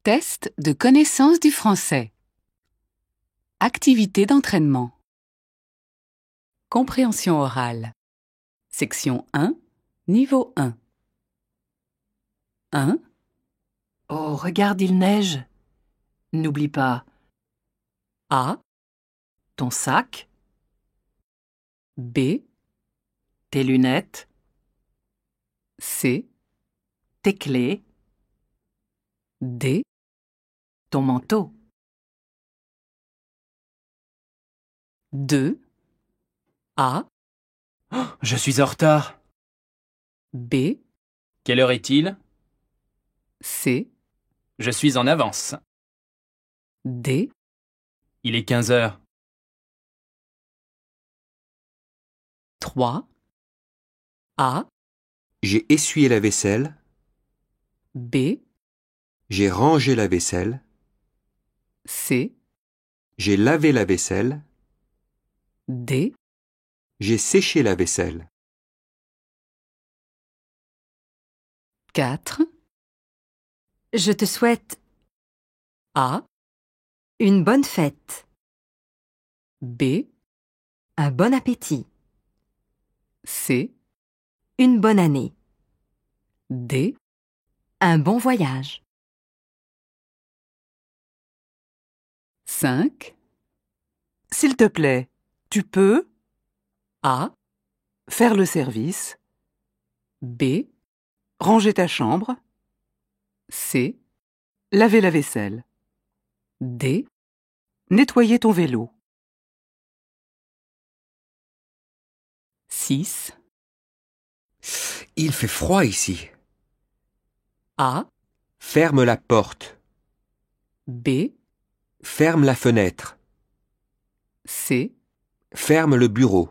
Test de connaissance du français. Activité d'entraînement. Compréhension orale. Section 1, niveau 1. 1. Oh, regarde, il neige. N'oublie pas A, ton sac, B, tes lunettes, C, tes clés, D, ton manteau. 2, A, Je suis en retard. B, Quelle heure est-il? C, Je suis en avance. D, Il est 15 heures. 3, A, J'ai essuyé la vaisselle, B, j'ai rangé la vaisselle, C, j'ai lavé la vaisselle, D, j'ai séché la vaisselle. 4, Je te souhaite A, une bonne fête, B, un bon appétit, C, une bonne année, D, un bon voyage. 5, S'il te plaît, tu peux A, faire le service, B, ranger ta chambre, C, laver la vaisselle, D, nettoyer ton vélo. 6, Il fait froid ici. A, Ferme la porte, B, ferme la fenêtre, C, ferme le bureau,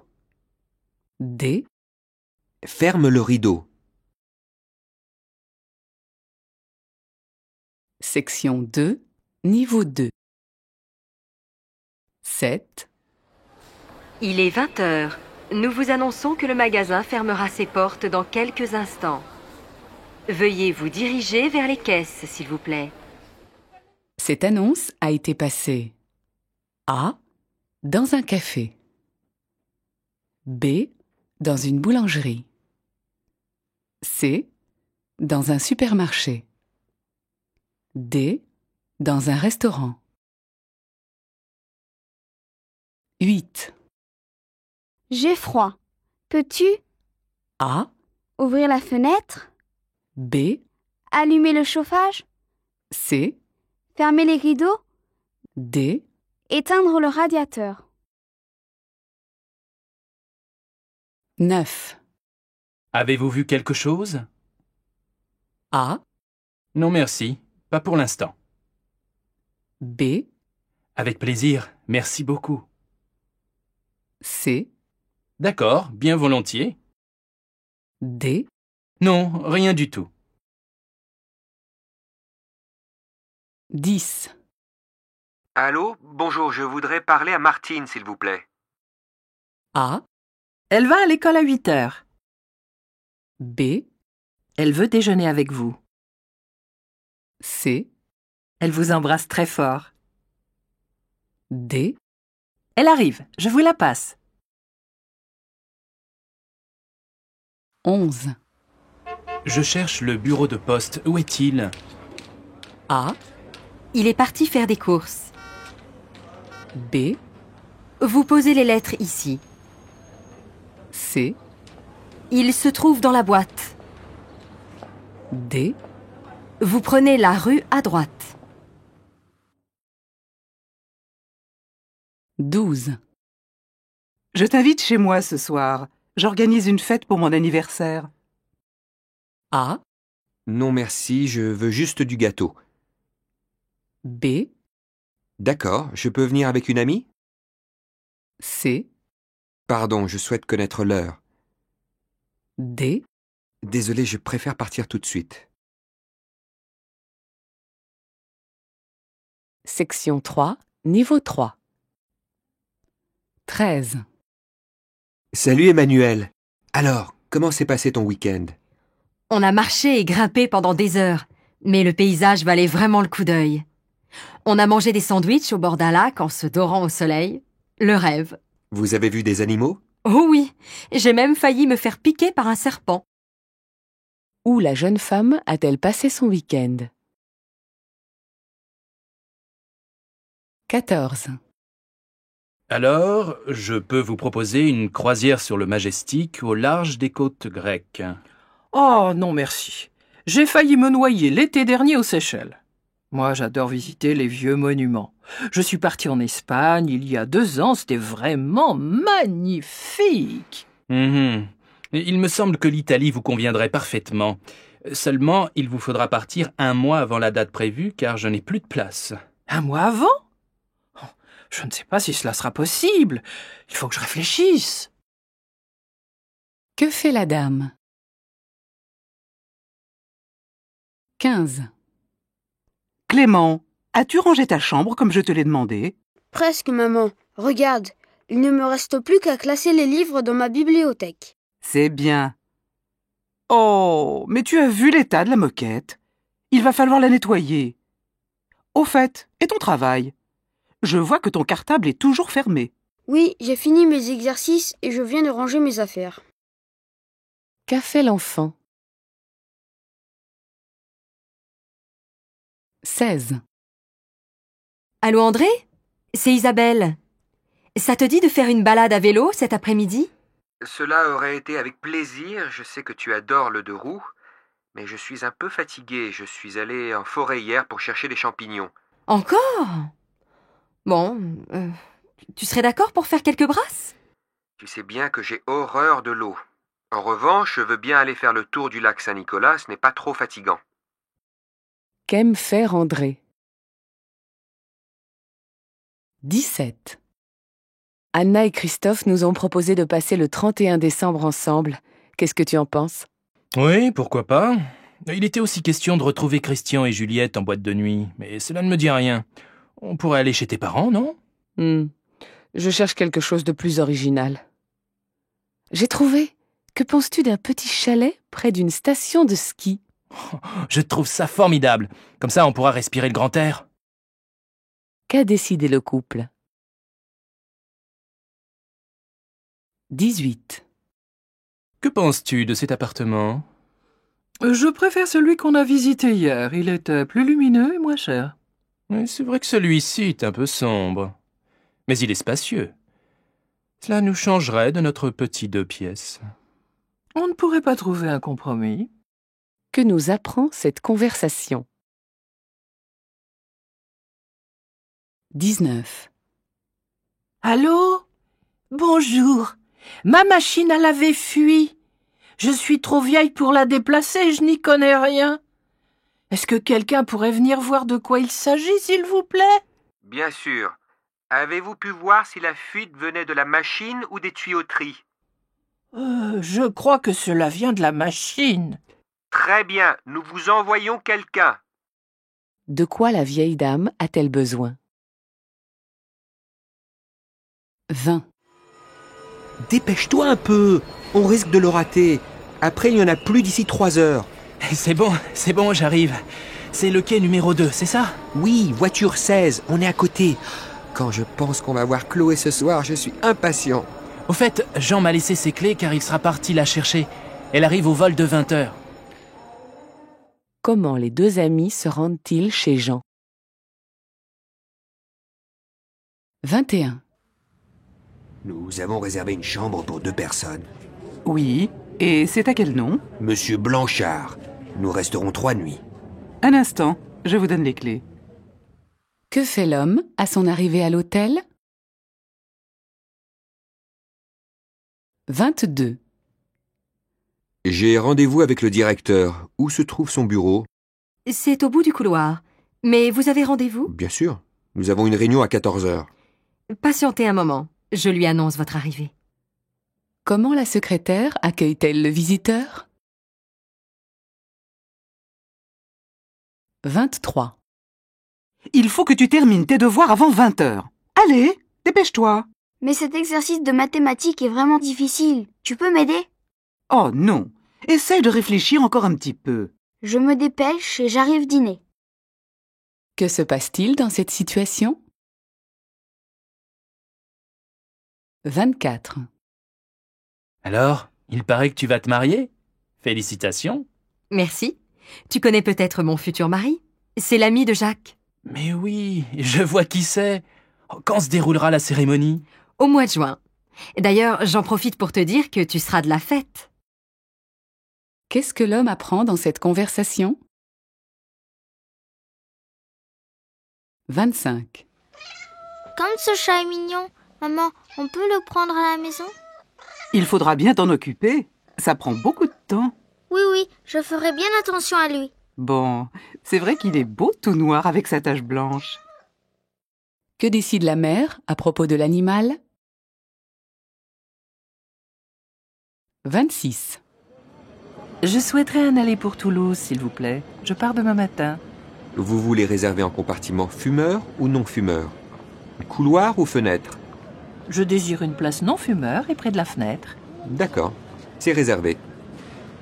D, ferme le rideau. Section 2, niveau 2. 7, Il est 20 heures. Nous vous annonçons que le magasin fermera ses portes dans quelques instants. Veuillez vous diriger vers les caisses, s'il vous plaît. Cette annonce a été passée A, dans un café, B, dans une boulangerie, C, dans un supermarché, D, dans un restaurant. 8, J'ai froid. Peux-tu A, ouvrir la fenêtre, B, allumer le chauffage, C, fermer les rideaux, D, éteindre le radiateur? 9, Avez-vous vu quelque chose? A, Non merci, pas pour l'instant. B, Avec plaisir, merci beaucoup. C, D'accord, bien volontiers. D, Non, rien du tout. 10, Allô, bonjour, je voudrais parler à Martine, s'il vous plaît. A, Elle va à l'école à 8 heures. B, Elle veut déjeuner avec vous. C, Elle vous embrasse très fort. D, Elle arrive, je vous la passe. 11, Je cherche le bureau de poste. Où est-il? A, Il est parti faire des courses. B, Vous posez les lettres ici. C, Il se trouve dans la boîte. D, Vous prenez la rue à droite. 12, Je t'invite chez moi ce soir. J'organise une fête pour mon anniversaire. A, Non merci, je veux juste du gâteau. B, D'accord, je peux venir avec une amie? C, Pardon, je souhaite connaître l'heure. D, Désolé, je préfère partir tout de suite. Section 3, niveau 3. 13, Salut Emmanuel. Alors, comment s'est passé ton week-end? On a marché et grimpé pendant des heures. Mais le paysage valait vraiment le coup d'œil. On a mangé des sandwichs au bord d'un lac en se dorant au soleil. Le rêve. Vous avez vu des animaux? Oh oui, j'ai même failli me faire piquer par un serpent. Où la jeune femme a-t-elle passé son week-end? 14. Alors, je peux vous proposer une croisière sur le Majestic au large des côtes grecques. Oh non merci. J'ai failli me noyer l'été dernier aux Seychelles. Moi, j'adore visiter les vieux monuments. Je suis partie en Espagne il y a 2 ans, c'était vraiment magnifique. Il me semble que l'Italie vous conviendrait parfaitement. Seulement, il vous faudra partir 1 mois avant la date prévue, car je n'ai plus de place. 1 mois avant? Oh, je ne sais pas si cela sera possible. Il faut que je réfléchisse. Que fait la dame? 15. Clément, as-tu rangé ta chambre comme je te l'ai demandé? Presque, maman. Regarde, il ne me reste plus qu'à classer les livres dans ma bibliothèque. C'est bien. Oh, mais tu as vu l'état de la moquette? Il va falloir la nettoyer. Au fait, et ton travail? Je vois que ton cartable est toujours fermé. Oui, j'ai fini mes exercices et je viens de ranger mes affaires. Qu'a fait l'enfant? 16. Allô André? C'est Isabelle. Ça te dit de faire une balade à vélo cet après-midi? Cela aurait été avec plaisir, je sais que tu adores le 2 roues, mais je suis un peu fatigué. Je suis allé en forêt hier pour chercher des champignons. Encore? Bon, tu serais d'accord pour faire quelques brasses? Tu sais bien que j'ai horreur de l'eau. En revanche, je veux bien aller faire le tour du lac Saint-Nicolas, ce n'est pas trop fatigant. Qu'aime faire André? 17. Anna et Christophe nous ont proposé de passer le 31 décembre ensemble. Qu'est-ce que tu en penses? Oui, pourquoi pas. Il était aussi question de retrouver Christian et Juliette en boîte de nuit, mais cela ne me dit rien. On pourrait aller chez tes parents, non? Je cherche quelque chose de plus original. J'ai trouvé. Que penses-tu d'un petit chalet près d'une station de ski? Je trouve ça formidable. Comme ça, on pourra respirer le grand air. Qu'a décidé le couple? 18. Que penses-tu de cet appartement? Je préfère celui qu'on a visité hier. Il était plus lumineux et moins cher. Oui, c'est vrai que celui-ci est un peu sombre. Mais il est spacieux. Cela nous changerait de notre petit 2 pièces. On ne pourrait pas trouver un compromis. Que nous apprend cette conversation? 19. Allô? Bonjour. Ma machine à laver fuit. Je suis trop vieille pour la déplacer, je n'y connais rien. Est-ce que quelqu'un pourrait venir voir de quoi il s'agit, s'il vous plaît? Bien sûr. Avez-vous pu voir si la fuite venait de la machine ou des tuyauteries? Je crois que cela vient de la machine. Très bien, nous vous envoyons quelqu'un. De quoi la vieille dame a-t-elle besoin? 20. Dépêche-toi un peu, on risque de le rater. Après, il n'y en a plus d'ici 3 heures. C'est bon, j'arrive. C'est le quai numéro 2, c'est ça? Oui, voiture 16, on est à côté. Quand je pense qu'on va voir Chloé ce soir, je suis impatient. Au fait, Jean m'a laissé ses clés car il sera parti la chercher. Elle arrive au vol de 20h. Comment les 2 amis se rendent-ils chez Jean? 21. Nous avons réservé une chambre pour 2 personnes. Oui, et c'est à quel nom? Monsieur Blanchard. Nous resterons 3 nuits. Un instant, je vous donne les clés. Que fait l'homme à son arrivée à l'hôtel? 22. J'ai rendez-vous avec le directeur. Où se trouve son bureau? C'est au bout du couloir. Mais vous avez rendez-vous? Bien sûr. Nous avons une réunion à 14 heures. Patientez un moment. Je lui annonce votre arrivée. Comment la secrétaire accueille-t-elle le visiteur? 23. Il faut que tu termines tes devoirs avant 20h. Allez, dépêche-toi. Mais cet exercice de mathématiques est vraiment difficile. Tu peux m'aider? Oh non, essaye de réfléchir encore un petit peu. Je me dépêche et j'arrive dîner. Que se passe-t-il dans cette situation? 24. Alors, il paraît que tu vas te marier? Félicitations. Merci. Tu connais peut-être mon futur mari? C'est l'ami de Jacques. Mais oui, je vois qui c'est. Quand se déroulera la cérémonie? Au mois de juin. D'ailleurs, j'en profite pour te dire que tu seras de la fête. Qu'est-ce que l'homme apprend dans cette conversation? 25. Comme ce chat est mignon, maman, on peut le prendre à la maison? Il faudra bien t'en occuper. Ça prend beaucoup de temps. Oui, je ferai bien attention à lui. Bon, c'est vrai qu'il est beau tout noir avec sa tache blanche. Que décide la mère à propos de l'animal? 26. Je souhaiterais un aller pour Toulouse, s'il vous plaît. Je pars demain matin. Vous voulez réserver en compartiment fumeur ou non-fumeur? Couloir ou fenêtre? Je désire une place non-fumeur et près de la fenêtre. D'accord, c'est réservé.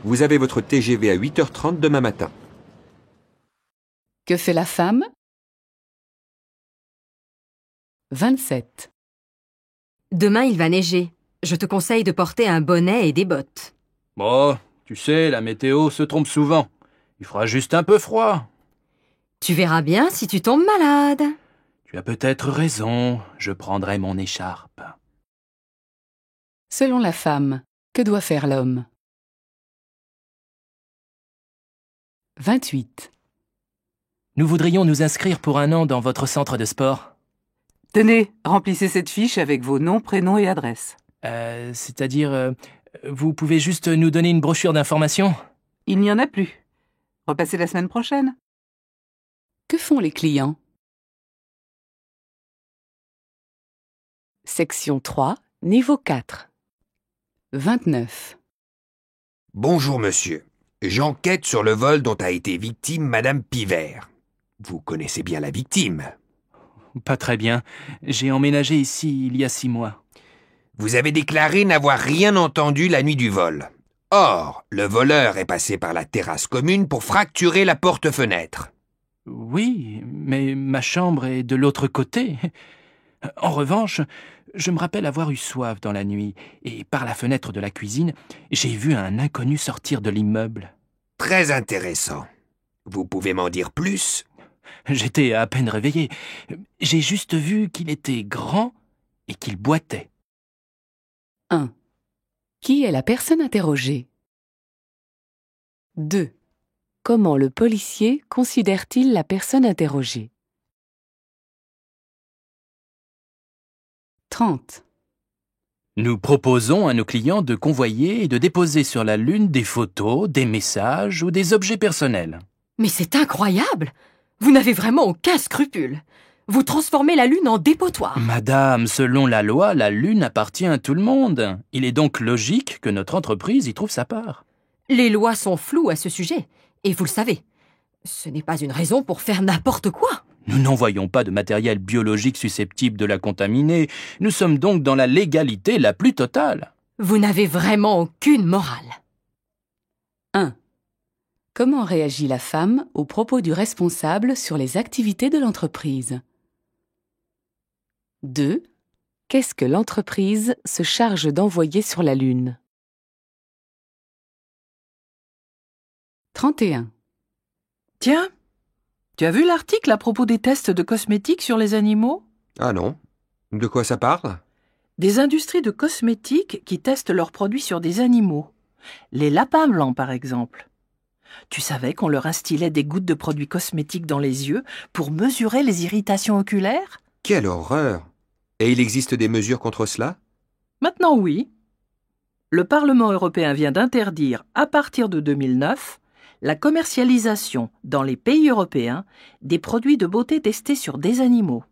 Vous avez votre TGV à 8h30 demain matin. Que fait la femme? 27. Demain, il va neiger. Je te conseille de porter un bonnet et des bottes. Bon, tu sais, la météo se trompe souvent. Il fera juste un peu froid. Tu verras bien si tu tombes malade. Tu as peut-être raison, je prendrai mon écharpe. Selon la femme, que doit faire l'homme? 28. Nous voudrions nous inscrire pour un an dans votre centre de sport. Tenez, remplissez cette fiche avec vos noms, prénoms et adresses. C'est-à-dire, vous pouvez juste nous donner une brochure d'information? Il n'y en a plus. Repassez la semaine prochaine. Que font les clients? Section 3, niveau 4. 29. Bonjour monsieur. J'enquête sur le vol dont a été victime Madame Pivert. Vous connaissez bien la victime. Pas très bien. J'ai emménagé ici il y a 6 mois. Vous avez déclaré n'avoir rien entendu la nuit du vol. Or, le voleur est passé par la terrasse commune pour fracturer la porte-fenêtre. Oui, mais ma chambre est de l'autre côté. En revanche, je me rappelle avoir eu soif dans la nuit, et par la fenêtre de la cuisine, j'ai vu un inconnu sortir de l'immeuble. Très intéressant. Vous pouvez m'en dire plus? J'étais à peine réveillé. J'ai juste vu qu'il était grand et qu'il boitait. 1. Qui est la personne interrogée? 2. Comment le policier considère-t-il la personne interrogée? 30. Nous proposons à nos clients de convoyer et de déposer sur la Lune des photos, des messages ou des objets personnels. Mais c'est incroyable! Vous n'avez vraiment aucun scrupule. Vous transformez la Lune en dépotoir. Madame, selon la loi, la Lune appartient à tout le monde. Il est donc logique que notre entreprise y trouve sa part. Les lois sont floues à ce sujet, et vous le savez. Ce n'est pas une raison pour faire n'importe quoi. Nous n'envoyons pas de matériel biologique susceptible de la contaminer. Nous sommes donc dans la légalité la plus totale. Vous n'avez vraiment aucune morale. 1. Comment réagit la femme aux propos du responsable sur les activités de l'entreprise? 2. Qu'est-ce que l'entreprise se charge d'envoyer sur la Lune? 31. Tiens, tu as vu l'article à propos des tests de cosmétiques sur les animaux? Ah non? De quoi ça parle? Des industries de cosmétiques qui testent leurs produits sur des animaux. Les lapins blancs, par exemple. Tu savais qu'on leur instillait des gouttes de produits cosmétiques dans les yeux pour mesurer les irritations oculaires? Quelle horreur! Et il existe des mesures contre cela? Maintenant, oui. Le Parlement européen vient d'interdire, à partir de 2009, la commercialisation dans les pays européens des produits de beauté testés sur des animaux.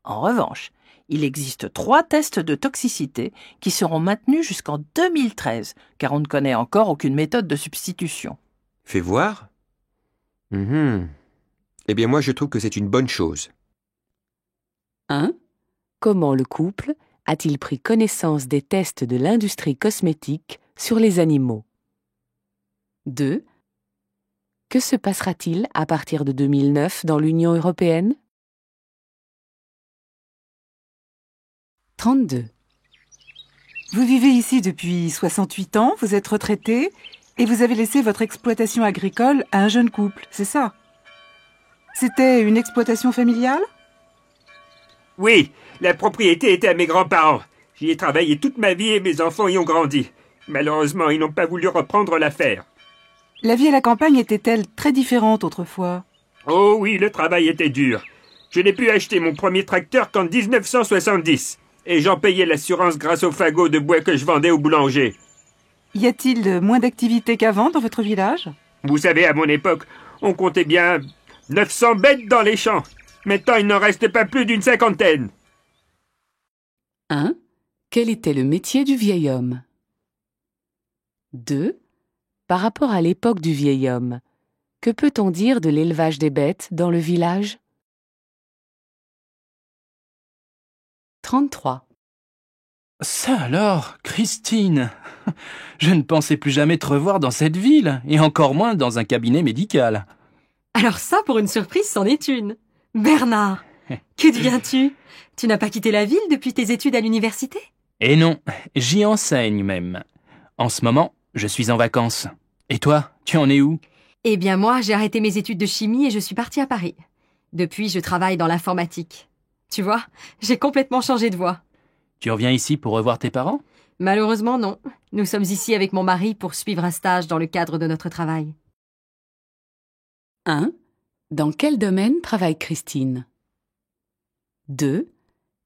En revanche, il existe 3 tests de toxicité qui seront maintenus jusqu'en 2013, car on ne connaît encore aucune méthode de substitution. Fais voir. Eh bien moi je trouve que c'est une bonne chose. 1. Comment le couple a-t-il pris connaissance des tests de l'industrie cosmétique sur les animaux? 2. Que se passera-t-il à partir de 2009 dans l'Union européenne? 32. Vous vivez ici depuis 68 ans, vous êtes retraité et vous avez laissé votre exploitation agricole à un jeune couple, c'est ça? C'était une exploitation familiale? Oui, la propriété était à mes grands-parents. J'y ai travaillé toute ma vie et mes enfants y ont grandi. Malheureusement, ils n'ont pas voulu reprendre l'affaire. La vie à la campagne était-elle très différente autrefois? Oh oui, le travail était dur. Je n'ai pu acheter mon premier tracteur qu'en 1970. Et j'en payais l'assurance grâce aux fagots de bois que je vendais au boulanger. Y a-t-il moins d'activités qu'avant dans votre village? Vous savez, à mon époque, on comptait bien 900 bêtes dans les champs. Maintenant, il n'en reste pas plus d'une 50aine. 1. Quel était le métier du vieil homme? 2. Par rapport à l'époque du vieil homme, que peut-on dire de l'élevage des bêtes dans le village? 33. Ça alors, Christine! Je ne pensais plus jamais te revoir dans cette ville, et encore moins dans un cabinet médical. Alors ça, pour une surprise, c'en est une. Bernard, que deviens-tu? Tu n'as pas quitté la ville depuis tes études à l'université? Et non, j'y enseigne même. En ce moment, je suis en vacances. Et toi, tu en es où? Eh bien moi, j'ai arrêté mes études de chimie et je suis partie à Paris. Depuis, je travaille dans l'informatique. Tu vois, j'ai complètement changé de voie. Tu reviens ici pour revoir tes parents? Malheureusement, non. Nous sommes ici avec mon mari pour suivre un stage dans le cadre de notre travail. 1. Dans quel domaine travaille Christine? 2.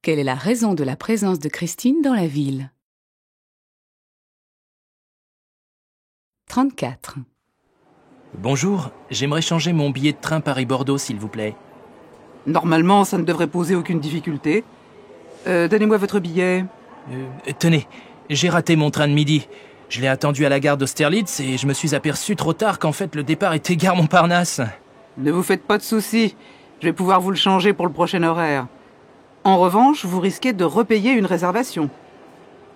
Quelle est la raison de la présence de Christine dans la ville? 34. Bonjour, j'aimerais changer mon billet de train Paris-Bordeaux, s'il vous plaît. Normalement, ça ne devrait poser aucune difficulté. Donnez-moi votre billet. Tenez, j'ai raté mon train de midi. Je l'ai attendu à la gare d'Austerlitz et je me suis aperçu trop tard qu'en fait le départ était gare Montparnasse. Ne vous faites pas de soucis. Je vais pouvoir vous le changer pour le prochain horaire. En revanche, vous risquez de repayer une réservation.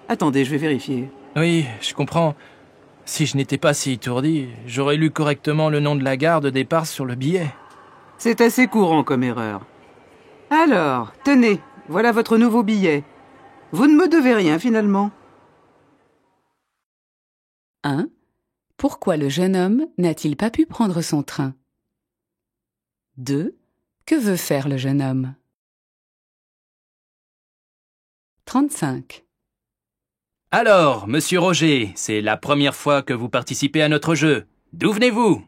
Attendez, je vais vérifier. Oui, je comprends. Si je n'étais pas si étourdi, j'aurais lu correctement le nom de la gare de départ sur le billet. C'est assez courant comme erreur. Alors, tenez, voilà votre nouveau billet. Vous ne me devez rien finalement. 1. Pourquoi le jeune homme n'a-t-il pas pu prendre son train? 2. Que veut faire le jeune homme? 35. Alors, monsieur Roger, c'est la première fois que vous participez à notre jeu. D'où venez-vous?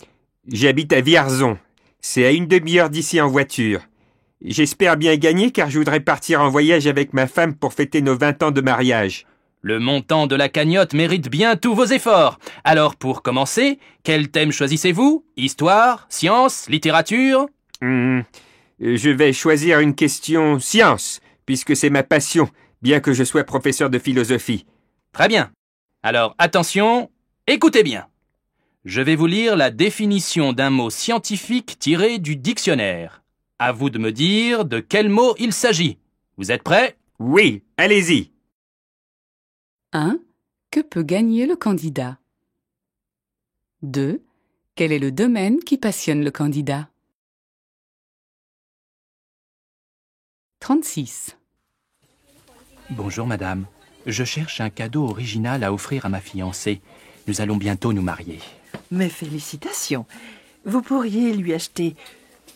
J'habite à Vierzon. C'est à une demi-heure d'ici en voiture. J'espère bien gagner car je voudrais partir en voyage avec ma femme pour fêter nos 20 ans de mariage. Le montant de la cagnotte mérite bien tous vos efforts. Alors, pour commencer, quel thème choisissez-vous? Histoire, science, littérature? Je vais choisir une question science, puisque c'est ma passion, bien que je sois professeur de philosophie. Très bien. Alors, attention, écoutez bien. Je vais vous lire la définition d'un mot scientifique tiré du dictionnaire. À vous de me dire de quel mot il s'agit. Vous êtes prêts? Oui, allez-y. 1. Que peut gagner le candidat? 2. Quel est le domaine qui passionne le candidat? 36. Bonjour madame. Je cherche un cadeau original à offrir à ma fiancée. Nous allons bientôt nous marier. Mes félicitations. Vous pourriez lui acheter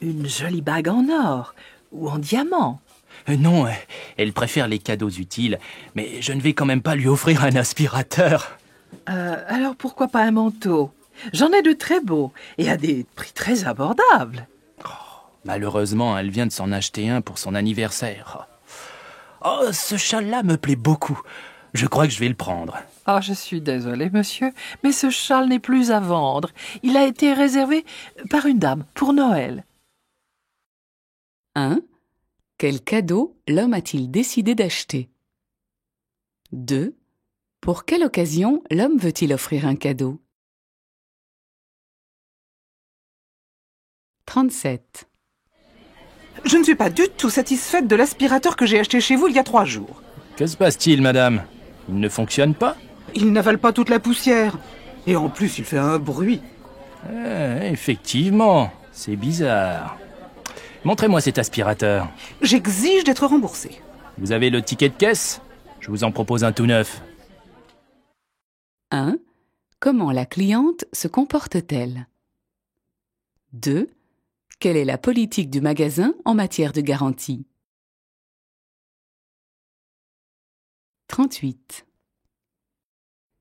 une jolie bague en or ou en diamant. Non, elle préfère les cadeaux utiles, mais je ne vais quand même pas lui offrir un aspirateur. Alors pourquoi pas un manteau? J'en ai de très beaux et à des prix très abordables. Malheureusement, elle vient de s'en acheter un pour son anniversaire. Oh, ce châle-là me plaît beaucoup. Je crois que je vais le prendre. Ah, je suis désolée, monsieur, mais ce châle n'est plus à vendre. Il a été réservé par une dame pour Noël. 1. Quel cadeau l'homme a-t-il décidé d'acheter? 2. Pour quelle occasion l'homme veut-il offrir un cadeau? 37. Je ne suis pas du tout satisfaite de l'aspirateur que j'ai acheté chez vous il y a 3 jours. Que se passe-t-il, madame? Il ne fonctionne pas? Il n'avale pas toute la poussière. Et en plus, il fait un bruit. Effectivement, c'est bizarre. Montrez-moi cet aspirateur. J'exige d'être remboursé. Vous avez le ticket de caisse? Je vous en propose un tout neuf. 1. Comment la cliente se comporte-t-elle? 2. Quelle est la politique du magasin en matière de garantie? 38.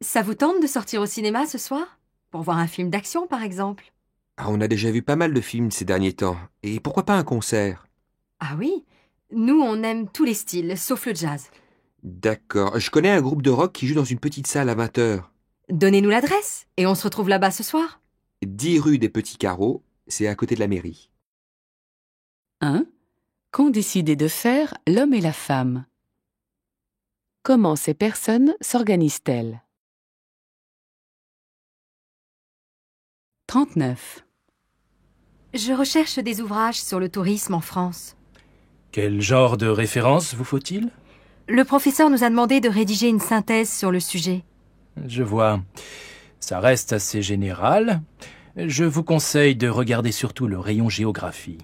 Ça vous tente de sortir au cinéma ce soir? Pour voir un film d'action, par exemple? Ah, on a déjà vu pas mal de films ces derniers temps. Et pourquoi pas un concert? Ah oui? Nous, on aime tous les styles, sauf le jazz. D'accord. Je connais un groupe de rock qui joue dans une petite salle à 20h. Donnez-nous l'adresse, et on se retrouve là-bas ce soir. 10 rue des Petits Carreaux, c'est à côté de la mairie. 1. Qu'ont décidé de faire l'homme et la femme? Comment ces personnes s'organisent-elles? 39. Je recherche des ouvrages sur le tourisme en France. Quel genre de référence vous faut-il? Le professeur nous a demandé de rédiger une synthèse sur le sujet. Je vois. Ça reste assez général. Je vous conseille de regarder surtout le rayon géographie.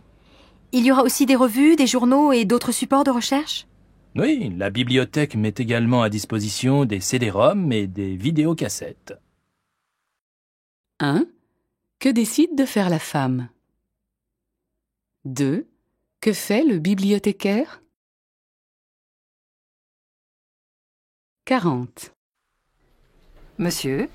Il y aura aussi des revues, des journaux et d'autres supports de recherche? Oui, la bibliothèque met également à disposition des CD-ROM et des vidéocassettes. 1. Que décide de faire la femme? 2. Que fait le bibliothécaire? 40. Monsieur,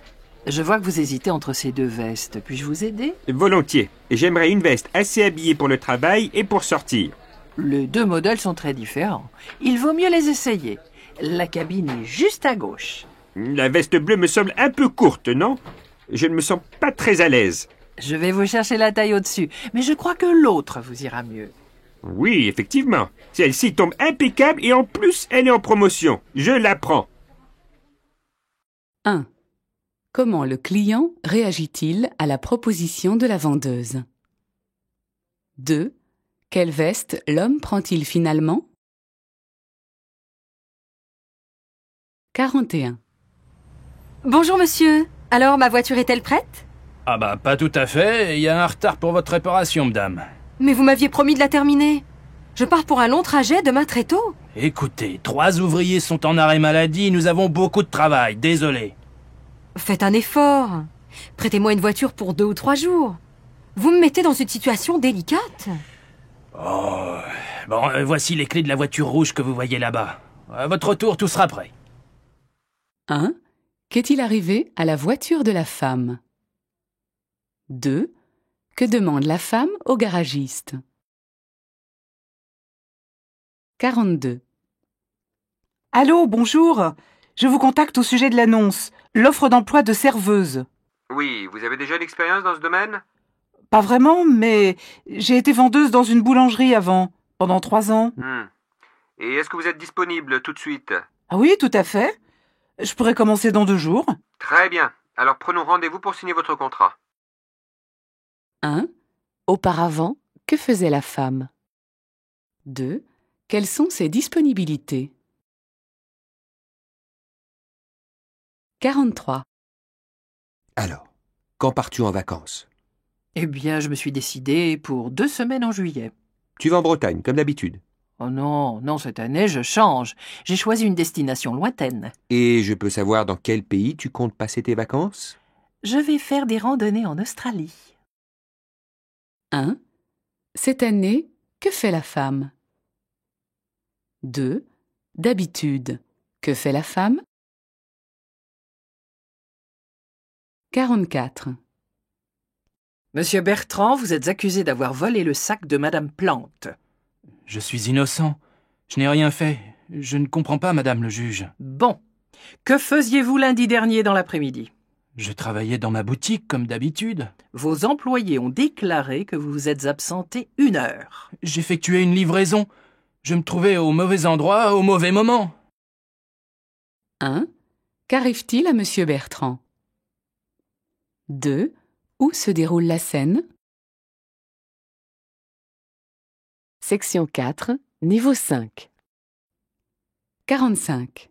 je vois que vous hésitez entre ces deux vestes. Puis-je vous aider? Volontiers. J'aimerais une veste assez habillée pour le travail et pour sortir. Les deux modèles sont très différents. Il vaut mieux les essayer. La cabine est juste à gauche. La veste bleue me semble un peu courte, non? Je ne me sens pas très à l'aise. Je vais vous chercher la taille au-dessus, mais je crois que l'autre vous ira mieux. Oui, effectivement. Celle-ci tombe impeccable et en plus, elle est en promotion. Je la prends. 1. Comment le client réagit-il à la proposition de la vendeuse? 2. Quelle veste l'homme prend-il finalement? 41. Bonjour monsieur. Alors, ma voiture est-elle prête? Ah bah, pas tout à fait. Il y a un retard pour votre réparation, madame. Mais vous m'aviez promis de la terminer. Je pars pour un long trajet demain très tôt. Écoutez, 3 ouvriers sont en arrêt maladie. Nous avons beaucoup de travail. Désolé. Faites un effort. Prêtez-moi une voiture pour 2 ou 3 jours. Vous me mettez dans une situation délicate. Oh, bon, voici les clés de la voiture rouge que vous voyez là-bas. À votre retour, tout sera prêt. 1. Qu'est-il arrivé à la voiture de la femme? 2. Que demande la femme au garagiste? 42. Allô, bonjour. Je vous contacte au sujet de l'annonce. L'offre d'emploi de serveuse. Oui, vous avez déjà l'expérience dans ce domaine? Pas vraiment, mais j'ai été vendeuse dans une boulangerie avant, pendant 3 ans. Et est-ce que vous êtes disponible tout de suite? Ah oui, tout à fait. Je pourrais commencer dans 2 jours. Très bien. Alors prenons rendez-vous pour signer votre contrat. 1. Auparavant, que faisait la femme? 2. Quelles sont ses disponibilités? 43. Alors, quand pars-tu en vacances? Eh bien, je me suis décidé pour 2 semaines en juillet. Tu vas en Bretagne, comme d'habitude. Oh non, non, cette année, je change. J'ai choisi une destination lointaine. Et je peux savoir dans quel pays tu comptes passer tes vacances? Je vais faire des randonnées en Australie. 1. Cette année, que fait la femme? 2. D'habitude, que fait la femme? 44. Monsieur Bertrand, vous êtes accusé d'avoir volé le sac de Madame Plante. Je suis innocent. Je n'ai rien fait. Je ne comprends pas, madame le juge. Bon. Que faisiez-vous lundi dernier dans l'après-midi? Je travaillais dans ma boutique, comme d'habitude. Vos employés ont déclaré que vous vous êtes absenté 1 heure. J'effectuais une livraison. Je me trouvais au mauvais endroit, au mauvais moment. 1. Qu'arrive-t-il à Monsieur Bertrand? 2. Où se déroule la scène? Section 4, niveau 5. 45.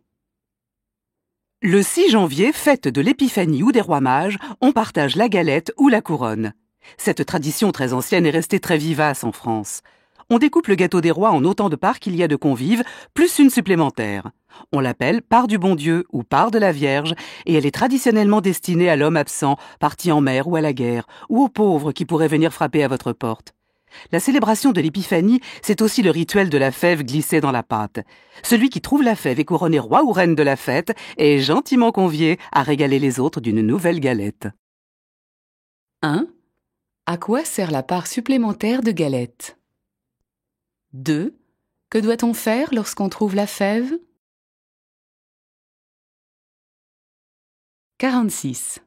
Le 6 janvier, fête de l'Épiphanie ou des Rois Mages, on partage la galette ou la couronne. Cette tradition très ancienne est restée très vivace en France. On découpe le gâteau des rois en autant de parts qu'il y a de convives, plus une supplémentaire. On l'appelle part du bon Dieu ou part de la Vierge, et elle est traditionnellement destinée à l'homme absent, parti en mer ou à la guerre, ou aux pauvres qui pourraient venir frapper à votre porte. La célébration de l'Épiphanie, c'est aussi le rituel de la fève glissée dans la pâte. Celui qui trouve la fève et couronné roi ou reine de la fête est gentiment convié à régaler les autres d'une nouvelle galette. 1. À quoi sert la part supplémentaire de galette? 2. Que doit-on faire lorsqu'on trouve la fève? 46.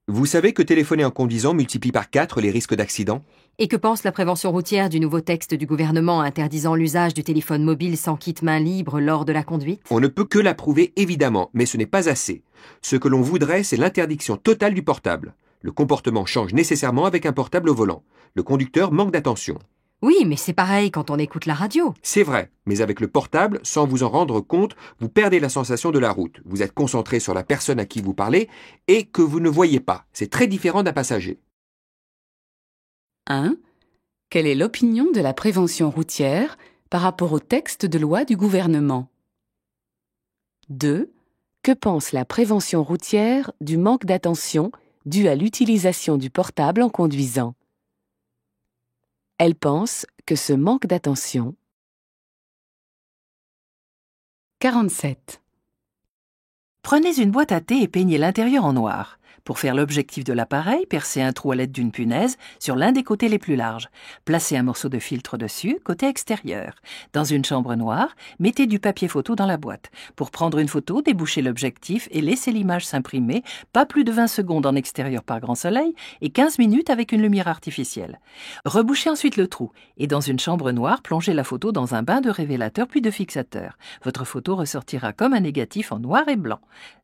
Vous savez que téléphoner en conduisant multiplie par 4 les risques d'accident? Et que pense la prévention routière du nouveau texte du gouvernement interdisant l'usage du téléphone mobile sans kit main libre lors de la conduite? On ne peut que l'approuver évidemment, mais ce n'est pas assez. Ce que l'on voudrait, c'est l'interdiction totale du portable. Le comportement change nécessairement avec un portable au volant. Le conducteur manque d'attention. Oui, mais c'est pareil quand on écoute la radio. C'est vrai, mais avec le portable, sans vous en rendre compte, vous perdez la sensation de la route. Vous êtes concentré sur la personne à qui vous parlez et que vous ne voyez pas. C'est très différent d'un passager. 1. Quelle est l'opinion de la prévention routière par rapport au texte de loi du gouvernement? 2. Que pense la prévention routière du manque d'attention dû à l'utilisation du portable en conduisant? Elle pense que ce manque d'attention. 47. Prenez une boîte à thé et peignez l'intérieur en noir. Pour faire l'objectif de l'appareil, percez un trou à l'aide d'une punaise sur l'un des côtés les plus larges. Placez un morceau de filtre dessus, côté extérieur. Dans une chambre noire, mettez du papier photo dans la boîte. Pour prendre une photo, débouchez l'objectif et laissez l'image s'imprimer, pas plus de 20 secondes en extérieur par grand soleil et 15 minutes avec une lumière artificielle. Rebouchez ensuite le trou et dans une chambre noire, plongez la photo dans un bain de révélateur puis de fixateur. Votre photo ressortira comme un négatif en noir et blanc.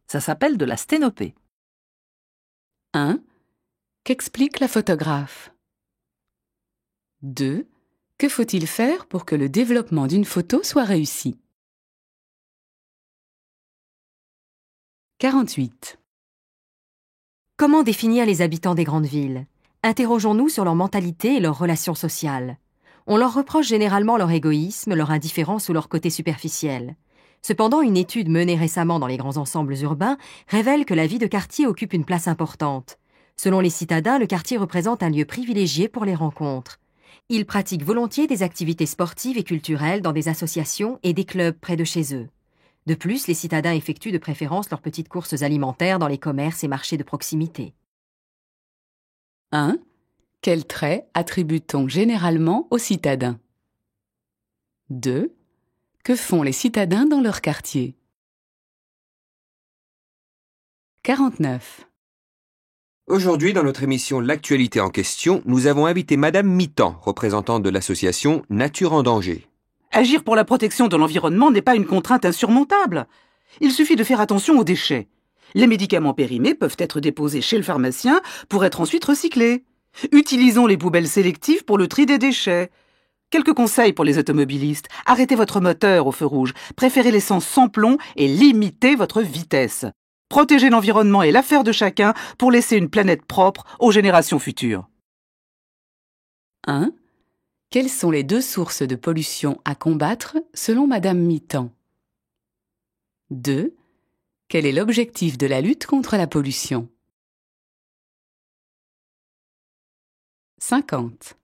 Ça s'appelle de la sténopée. 1. Qu'explique la photographe? 2. Que faut-il faire pour que le développement d'une photo soit réussi? 48. Comment définir les habitants des grandes villes? Interrogeons-nous sur leur mentalité et leurs relations sociales. On leur reproche généralement leur égoïsme, leur indifférence ou leur côté superficiel. Cependant, une étude menée récemment dans les grands ensembles urbains révèle que la vie de quartier occupe une place importante. Selon les citadins, le quartier représente un lieu privilégié pour les rencontres. Ils pratiquent volontiers des activités sportives et culturelles dans des associations et des clubs près de chez eux. De plus, les citadins effectuent de préférence leurs petites courses alimentaires dans les commerces et marchés de proximité. 1. Quels traits attribue-t-on généralement aux citadins? 2. Que font les citadins dans leur quartier? 49. Aujourd'hui, dans notre émission L'actualité en question, nous avons invité Madame Mittan, représentante de l'association Nature en danger. Agir pour la protection de l'environnement n'est pas une contrainte insurmontable. Il suffit de faire attention aux déchets. Les médicaments périmés peuvent être déposés chez le pharmacien pour être ensuite recyclés. Utilisons les poubelles sélectives pour le tri des déchets. Quelques conseils pour les automobilistes. Arrêtez votre moteur au feu rouge, préférez l'essence sans plomb et limitez votre vitesse. Protégez l'environnement est l'affaire de chacun pour laisser une planète propre aux générations futures. 1. Quelles sont les 2 sources de pollution à combattre selon Madame Mittan? 2. Quel est l'objectif de la lutte contre la pollution? 50.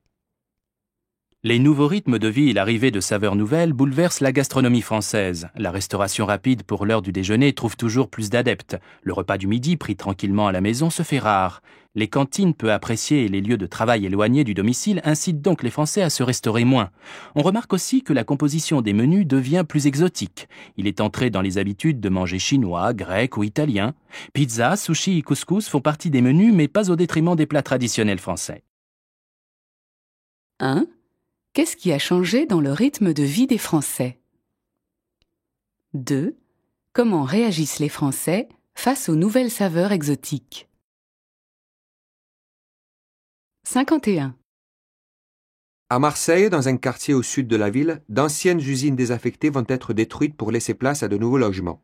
Les nouveaux rythmes de vie et l'arrivée de saveurs nouvelles bouleversent la gastronomie française. La restauration rapide pour l'heure du déjeuner trouve toujours plus d'adeptes. Le repas du midi, pris tranquillement à la maison, se fait rare. Les cantines peu appréciées et les lieux de travail éloignés du domicile incitent donc les Français à se restaurer moins. On remarque aussi que la composition des menus devient plus exotique. Il est entré dans les habitudes de manger chinois, grec ou italien. Pizza, sushi et couscous font partie des menus, mais pas au détriment des plats traditionnels français. 1. Qu'est-ce qui a changé dans le rythme de vie des Français? 2. Comment réagissent les Français face aux nouvelles saveurs exotiques? 51. À Marseille, dans un quartier au sud de la ville, d'anciennes usines désaffectées vont être détruites pour laisser place à de nouveaux logements.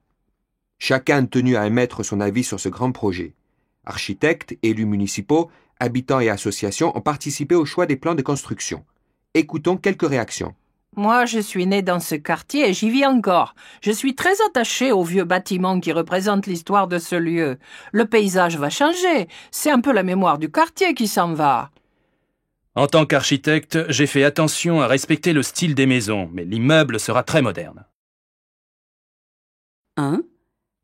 Chacun tenu à émettre son avis sur ce grand projet. Architectes, élus municipaux, habitants et associations ont participé au choix des plans de construction. Écoutons quelques réactions. Moi, je suis né dans ce quartier et j'y vis encore. Je suis très attaché aux vieux bâtiments qui représentent l'histoire de ce lieu. Le paysage va changer. C'est un peu la mémoire du quartier qui s'en va. En tant qu'architecte, j'ai fait attention à respecter le style des maisons, mais l'immeuble sera très moderne. 1.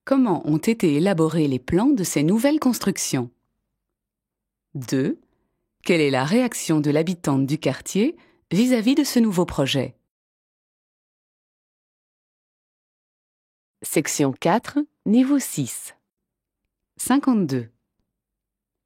Comment ont été élaborés les plans de ces nouvelles constructions? 2. Quelle est la réaction de l'habitante du quartier vis-à-vis de ce nouveau projet? Section 4, niveau 6. 52.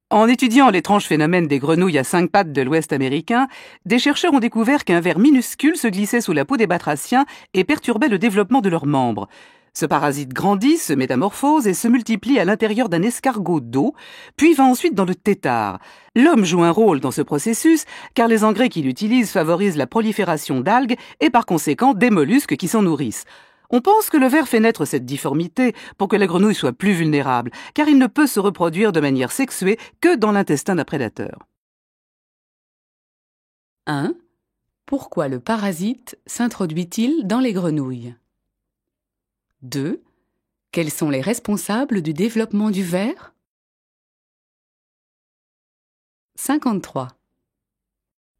En étudiant l'étrange phénomène des grenouilles à 5 pattes de l'Ouest américain, des chercheurs ont découvert qu'un ver minuscule se glissait sous la peau des batraciens et perturbait le développement de leurs membres. Ce parasite grandit, se métamorphose et se multiplie à l'intérieur d'un escargot d'eau, puis va ensuite dans le tétard. L'homme joue un rôle dans ce processus, car les engrais qu'il utilise favorisent la prolifération d'algues et par conséquent des mollusques qui s'en nourrissent. On pense que le ver fait naître cette difformité pour que la grenouille soit plus vulnérable, car il ne peut se reproduire de manière sexuée que dans l'intestin d'un prédateur. 1. Pourquoi le parasite s'introduit-il dans les grenouilles? 2. Quels sont les responsables du développement du ver? 53.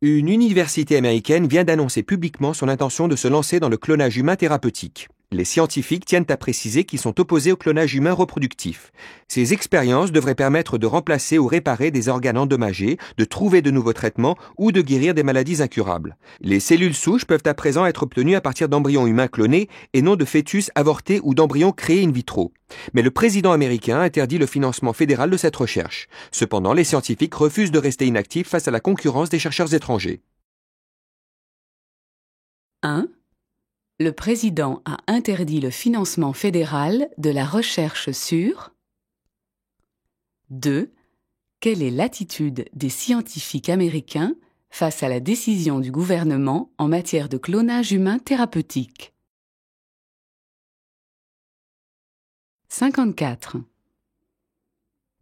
Une université américaine vient d'annoncer publiquement son intention de se lancer dans le clonage humain thérapeutique. Les scientifiques tiennent à préciser qu'ils sont opposés au clonage humain reproductif. Ces expériences devraient permettre de remplacer ou réparer des organes endommagés, de trouver de nouveaux traitements ou de guérir des maladies incurables. Les cellules souches peuvent à présent être obtenues à partir d'embryons humains clonés et non de fœtus avortés ou d'embryons créés in vitro. Mais le président américain interdit le financement fédéral de cette recherche. Cependant, les scientifiques refusent de rester inactifs face à la concurrence des chercheurs étrangers. 1. Le président a interdit le financement fédéral de la recherche sur. 2. Quelle est l'attitude des scientifiques américains face à la décision du gouvernement en matière de clonage humain thérapeutique? 54.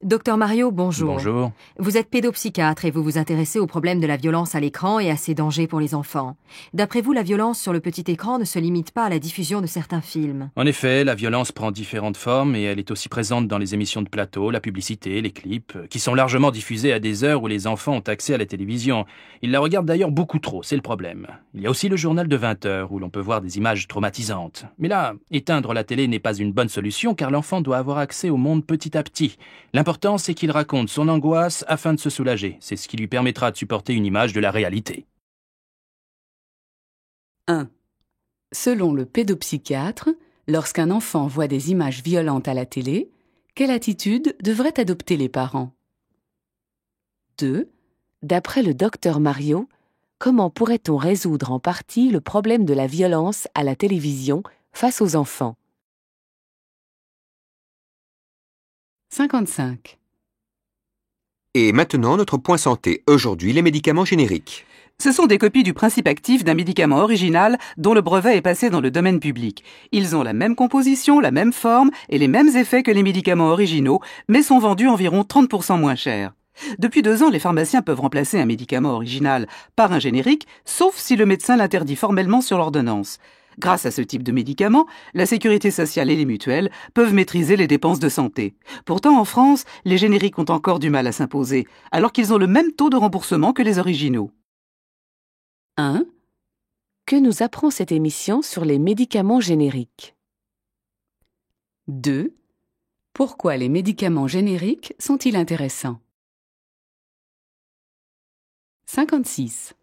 Docteur Mario, bonjour. Bonjour. Vous êtes pédopsychiatre et vous vous intéressez au problème de la violence à l'écran et à ses dangers pour les enfants. D'après vous, la violence sur le petit écran ne se limite pas à la diffusion de certains films. En effet, la violence prend différentes formes et elle est aussi présente dans les émissions de plateau, la publicité, les clips, qui sont largement diffusés à des heures où les enfants ont accès à la télévision. Ils la regardent d'ailleurs beaucoup trop, c'est le problème. Il y a aussi le journal de 20 heures où l'on peut voir des images traumatisantes. Mais là, éteindre la télé n'est pas une bonne solution car l'enfant doit avoir accès au monde petit à petit. L'important, c'est qu'il raconte son angoisse afin de se soulager. C'est ce qui lui permettra de supporter une image de la réalité. 1. Selon le pédopsychiatre, lorsqu'un enfant voit des images violentes à la télé, quelle attitude devraient adopter les parents? 2. D'après le docteur Mario, comment pourrait-on résoudre en partie le problème de la violence à la télévision face aux enfants? 55. Et maintenant, notre point santé. Aujourd'hui, les médicaments génériques. Ce sont des copies du principe actif d'un médicament original dont le brevet est passé dans le domaine public. Ils ont la même composition, la même forme et les mêmes effets que les médicaments originaux, mais sont vendus environ 30% moins cher. Depuis 2 ans, les pharmaciens peuvent remplacer un médicament original par un générique, sauf si le médecin l'interdit formellement sur l'ordonnance. Grâce à ce type de médicaments, la sécurité sociale et les mutuelles peuvent maîtriser les dépenses de santé. Pourtant, en France, les génériques ont encore du mal à s'imposer, alors qu'ils ont le même taux de remboursement que les originaux. 1. Que nous apprend cette émission sur les médicaments génériques? 2. Pourquoi les médicaments génériques sont-ils intéressants? 56.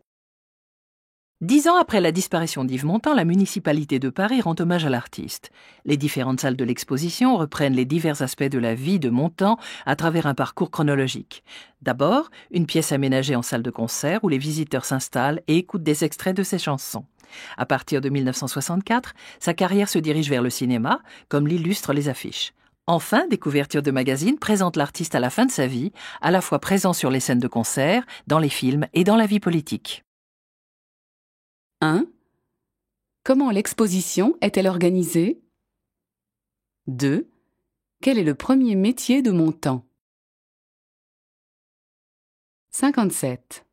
10 ans après la disparition d'Yves Montand, la municipalité de Paris rend hommage à l'artiste. Les différentes salles de l'exposition reprennent les divers aspects de la vie de Montand à travers un parcours chronologique. D'abord, une pièce aménagée en salle de concert où les visiteurs s'installent et écoutent des extraits de ses chansons. À partir de 1964, sa carrière se dirige vers le cinéma, comme l'illustrent les affiches. Enfin, des couvertures de magazines présentent l'artiste à la fin de sa vie, à la fois présent sur les scènes de concert, dans les films et dans la vie politique. 1. Comment l'exposition est-elle organisée? 2. Quel est le premier métier de mon temps? 57.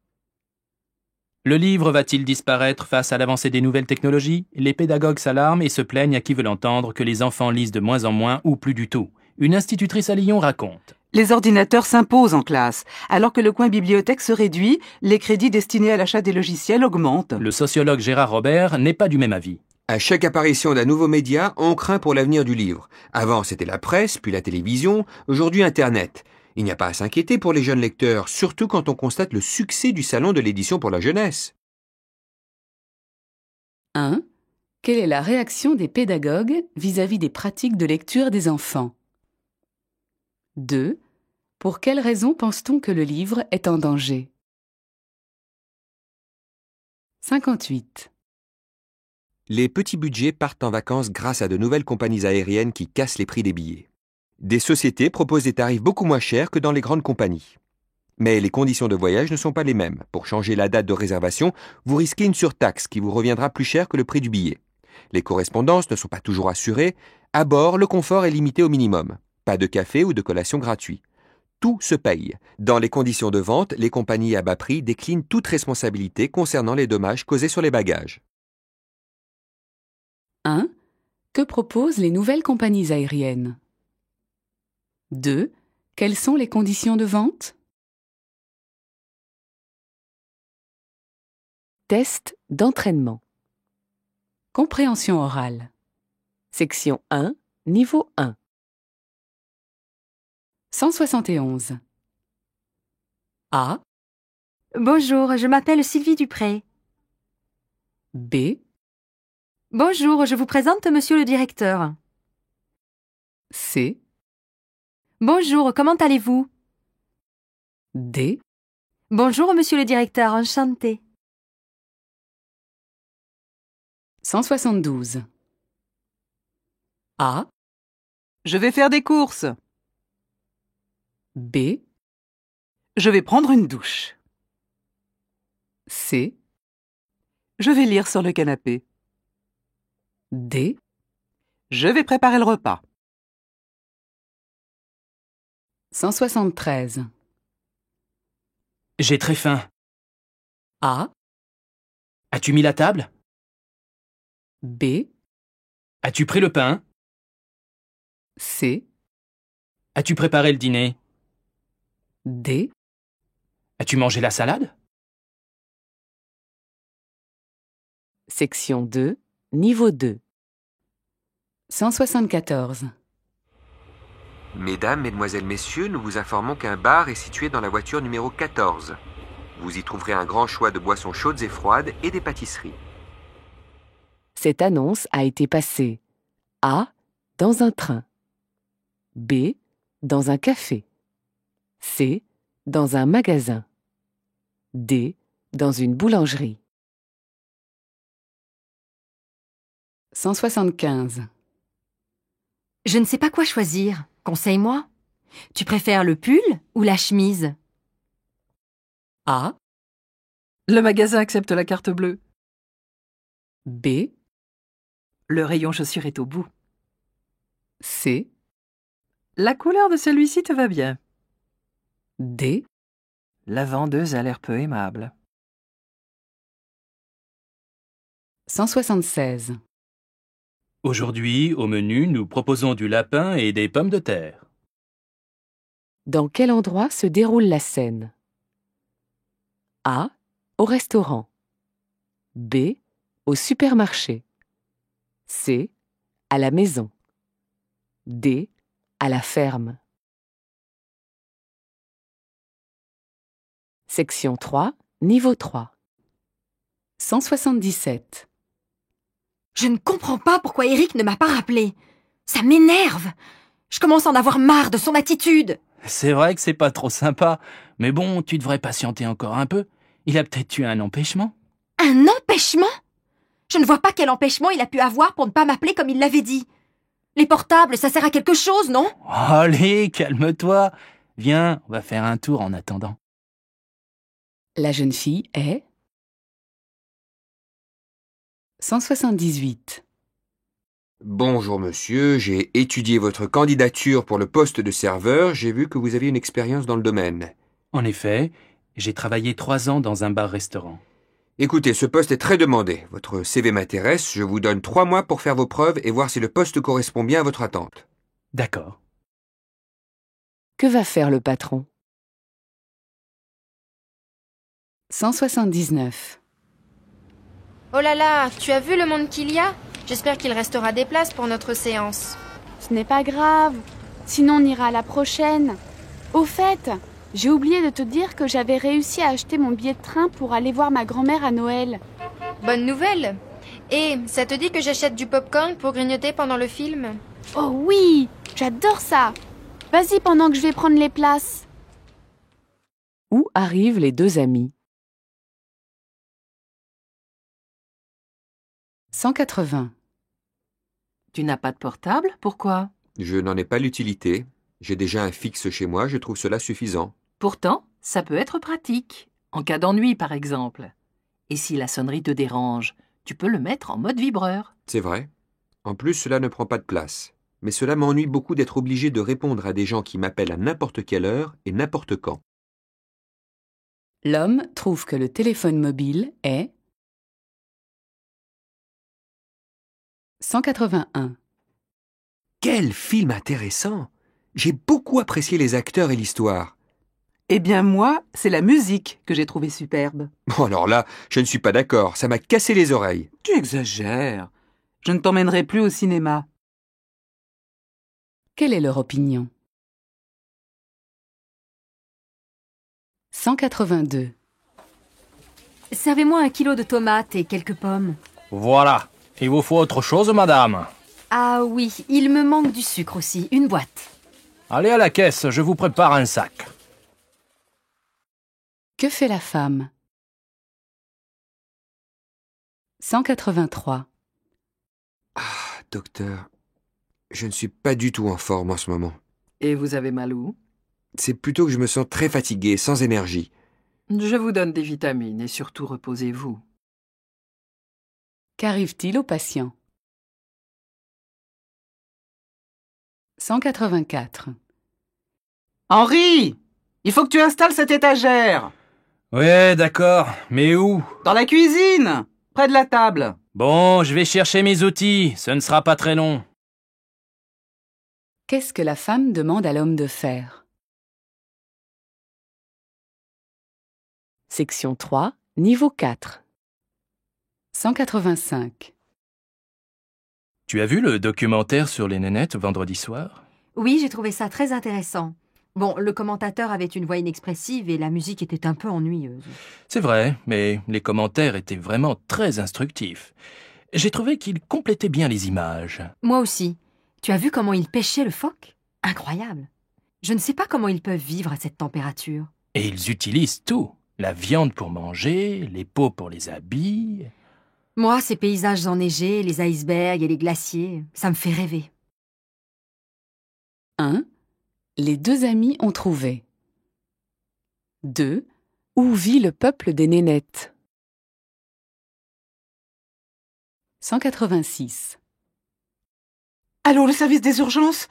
Le livre va-t-il disparaître face à l'avancée des nouvelles technologies? Les pédagogues s'alarment et se plaignent à qui veut l'entendre que les enfants lisent de moins en moins ou plus du tout. Une institutrice à Lyon raconte. Les ordinateurs s'imposent en classe. Alors que le coin bibliothèque se réduit, les crédits destinés à l'achat des logiciels augmentent. Le sociologue Gérard Robert n'est pas du même avis. À chaque apparition d'un nouveau média, on craint pour l'avenir du livre. Avant, c'était la presse, puis la télévision, aujourd'hui Internet. Il n'y a pas à s'inquiéter pour les jeunes lecteurs, surtout quand on constate le succès du salon de l'édition pour la jeunesse. 1. Quelle est la réaction des pédagogues vis-à-vis des pratiques de lecture des enfants? 2. Pour quelles raisons pense-t-on que le livre est en danger? 58. Les petits budgets partent en vacances grâce à de nouvelles compagnies aériennes qui cassent les prix des billets. Des sociétés proposent des tarifs beaucoup moins chers que dans les grandes compagnies. Mais les conditions de voyage ne sont pas les mêmes. Pour changer la date de réservation, vous risquez une surtaxe qui vous reviendra plus cher que le prix du billet. Les correspondances ne sont pas toujours assurées. À bord, le confort est limité au minimum. Pas de café ou de collation gratuit. Tout se paye. Dans les conditions de vente, les compagnies à bas prix déclinent toute responsabilité concernant les dommages causés sur les bagages. 1. Que proposent les nouvelles compagnies aériennes? 2. Quelles sont les conditions de vente? Test d'entraînement. Compréhension orale. Section 1, niveau 1. 171. A. Bonjour, je m'appelle Sylvie Dupré. B. Bonjour, je vous présente monsieur le directeur. C. Bonjour, comment allez-vous? D. Bonjour monsieur le directeur, enchanté. 172. A. Je vais faire des courses. B. Je vais prendre une douche. C. Je vais lire sur le canapé. D. Je vais préparer le repas. 173. J'ai très faim. A. As-tu mis la table? B. As-tu pris le pain? C. As-tu préparé le dîner? D. As-tu mangé la salade? Section 2, niveau 2. 174. Mesdames, Mesdemoiselles, Messieurs, nous vous informons qu'un bar est situé dans la voiture numéro 14. Vous y trouverez un grand choix de boissons chaudes et froides et des pâtisseries. Cette annonce a été passée A. Dans un train. B. Dans un café. C. Dans un magasin. D. Dans une boulangerie. 175. Je ne sais pas quoi choisir. Conseille-moi. Tu préfères le pull ou la chemise? A. Le magasin accepte la carte bleue. B. Le rayon chaussures est au bout. C. La couleur de celui-ci te va bien. D. La vendeuse a l'air peu aimable. 176. Aujourd'hui, au menu, nous proposons du lapin et des pommes de terre. Dans quel endroit se déroule la scène? A. Au restaurant. B. Au supermarché. C. À la maison. D. À la ferme. Section 3, niveau 3. 177. Je ne comprends pas pourquoi Eric ne m'a pas rappelé. Ça m'énerve. Je commence à en avoir marre de son attitude. C'est vrai que c'est pas trop sympa, mais bon, tu devrais patienter encore un peu. Il a peut-être eu un empêchement. Un empêchement? Je ne vois pas quel empêchement il a pu avoir pour ne pas m'appeler comme il l'avait dit. Les portables, ça sert à quelque chose, non? Allez, calme-toi. Viens, on va faire un tour en attendant. La jeune fille est 178. Bonjour monsieur, j'ai étudié votre candidature pour le poste de serveur, j'ai vu que vous aviez une expérience dans le domaine. En effet, j'ai travaillé 3 ans dans un bar-restaurant. Écoutez, ce poste est très demandé. Votre CV m'intéresse, je vous donne 3 mois pour faire vos preuves et voir si le poste correspond bien à votre attente. D'accord. Que va faire le patron? 179. Oh là là, tu as vu le monde qu'il y a? J'espère qu'il restera des places pour notre séance. Ce n'est pas grave. Sinon, on ira à la prochaine. Au fait, j'ai oublié de te dire que j'avais réussi à acheter mon billet de train pour aller voir ma grand-mère à Noël. Bonne nouvelle. Et ça te dit que j'achète du popcorn pour grignoter pendant le film? Oh oui, j'adore ça. Vas-y pendant que je vais prendre les places. Où arrivent les deux amis? 180. Tu n'as pas de portable? Pourquoi? Je n'en ai pas l'utilité. J'ai déjà un fixe chez moi, je trouve cela suffisant. Pourtant, ça peut être pratique. En cas d'ennui, par exemple. Et si la sonnerie te dérange, tu peux le mettre en mode vibreur. C'est vrai. En plus, cela ne prend pas de place. Mais cela m'ennuie beaucoup d'être obligé de répondre à des gens qui m'appellent à n'importe quelle heure et n'importe quand. L'homme trouve que le téléphone mobile est 181. Quel film intéressant! J'ai beaucoup apprécié les acteurs et l'histoire. Eh bien moi, c'est la musique que j'ai trouvée superbe. Bon alors là, je ne suis pas d'accord, ça m'a cassé les oreilles. Tu exagères. Je ne t'emmènerai plus au cinéma. Quelle est leur opinion? 182. Servez-moi 1 kilo de tomates et quelques pommes. Voilà. Il vous faut autre chose, madame? Ah oui, il me manque du sucre aussi, une boîte. Allez à la caisse, je vous prépare un sac. Que fait la femme? 183. Docteur, je ne suis pas du tout en forme en ce moment. Et vous avez mal où? C'est plutôt que je me sens très fatigué, sans énergie. Je vous donne des vitamines et surtout reposez-vous. Qu'arrive-t-il au patient? 184. Henri, il faut que tu installes cette étagère. Ouais, d'accord. Mais où? Dans la cuisine, près de la table. Bon, je vais chercher mes outils. Ce ne sera pas très long. Qu'est-ce que la femme demande à l'homme de faire? Section 3, niveau 4. 185. Tu as vu le documentaire sur les nénettes vendredi soir? Oui, j'ai trouvé ça très intéressant. Bon, le commentateur avait une voix inexpressive et la musique était un peu ennuyeuse. C'est vrai, mais les commentaires étaient vraiment très instructifs. J'ai trouvé qu'ils complétaient bien les images. Moi aussi. Tu as vu comment ils pêchaient le phoque? Incroyable. Je ne sais pas comment ils peuvent vivre à cette température. Et ils utilisent tout. La viande pour manger, les peaux pour les habits. Moi, ces paysages enneigés, les icebergs et les glaciers, ça me fait rêver. 1. Les deux amis ont trouvé. 2. Où vit le peuple des nénettes? 186. Allô, le service des urgences?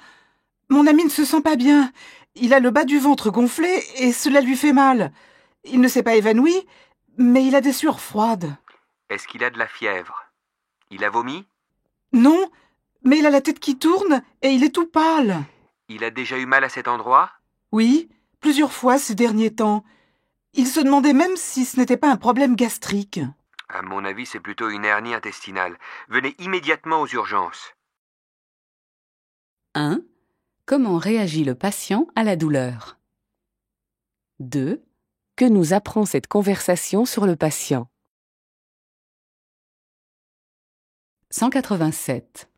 Mon ami ne se sent pas bien. Il a le bas du ventre gonflé et cela lui fait mal. Il ne s'est pas évanoui, mais il a des sueurs froides. Est-ce qu'il a de la fièvre? Il a vomi? Non, mais il a la tête qui tourne et il est tout pâle. Il a déjà eu mal à cet endroit? Oui, plusieurs fois ces derniers temps. Il se demandait même si ce n'était pas un problème gastrique. À mon avis, c'est plutôt une hernie intestinale. Venez immédiatement aux urgences. 1. Comment réagit le patient à la douleur? 2. Que nous apprend cette conversation sur le patient? 187.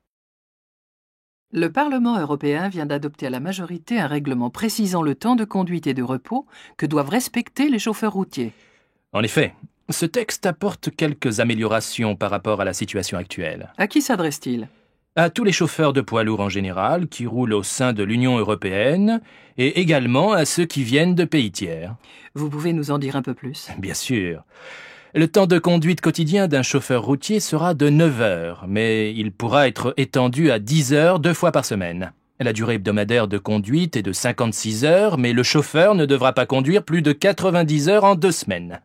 Le Parlement européen vient d'adopter à la majorité un règlement précisant le temps de conduite et de repos que doivent respecter les chauffeurs routiers. En effet, ce texte apporte quelques améliorations par rapport à la situation actuelle. À qui s'adresse-t-il? À tous les chauffeurs de poids lourds en général qui roulent au sein de l'Union européenne et également à ceux qui viennent de pays tiers. Vous pouvez nous en dire un peu plus? Bien sûr. Le temps de conduite quotidien d'un chauffeur routier sera de 9 heures, mais il pourra être étendu à 10 heures 2 fois par semaine. La durée hebdomadaire de conduite est de 56 heures, mais le chauffeur ne devra pas conduire plus de 90 heures en 2 semaines.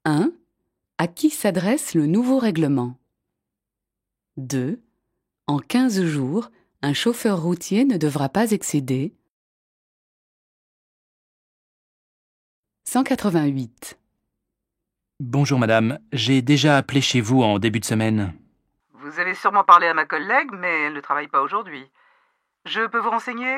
1. À qui s'adresse le nouveau règlement? 2. En 15 jours, un chauffeur routier ne devra pas excéder 188. Bonjour madame, j'ai déjà appelé chez vous en début de semaine. Vous avez sûrement parlé à ma collègue, mais elle ne travaille pas aujourd'hui. Je peux vous renseigner?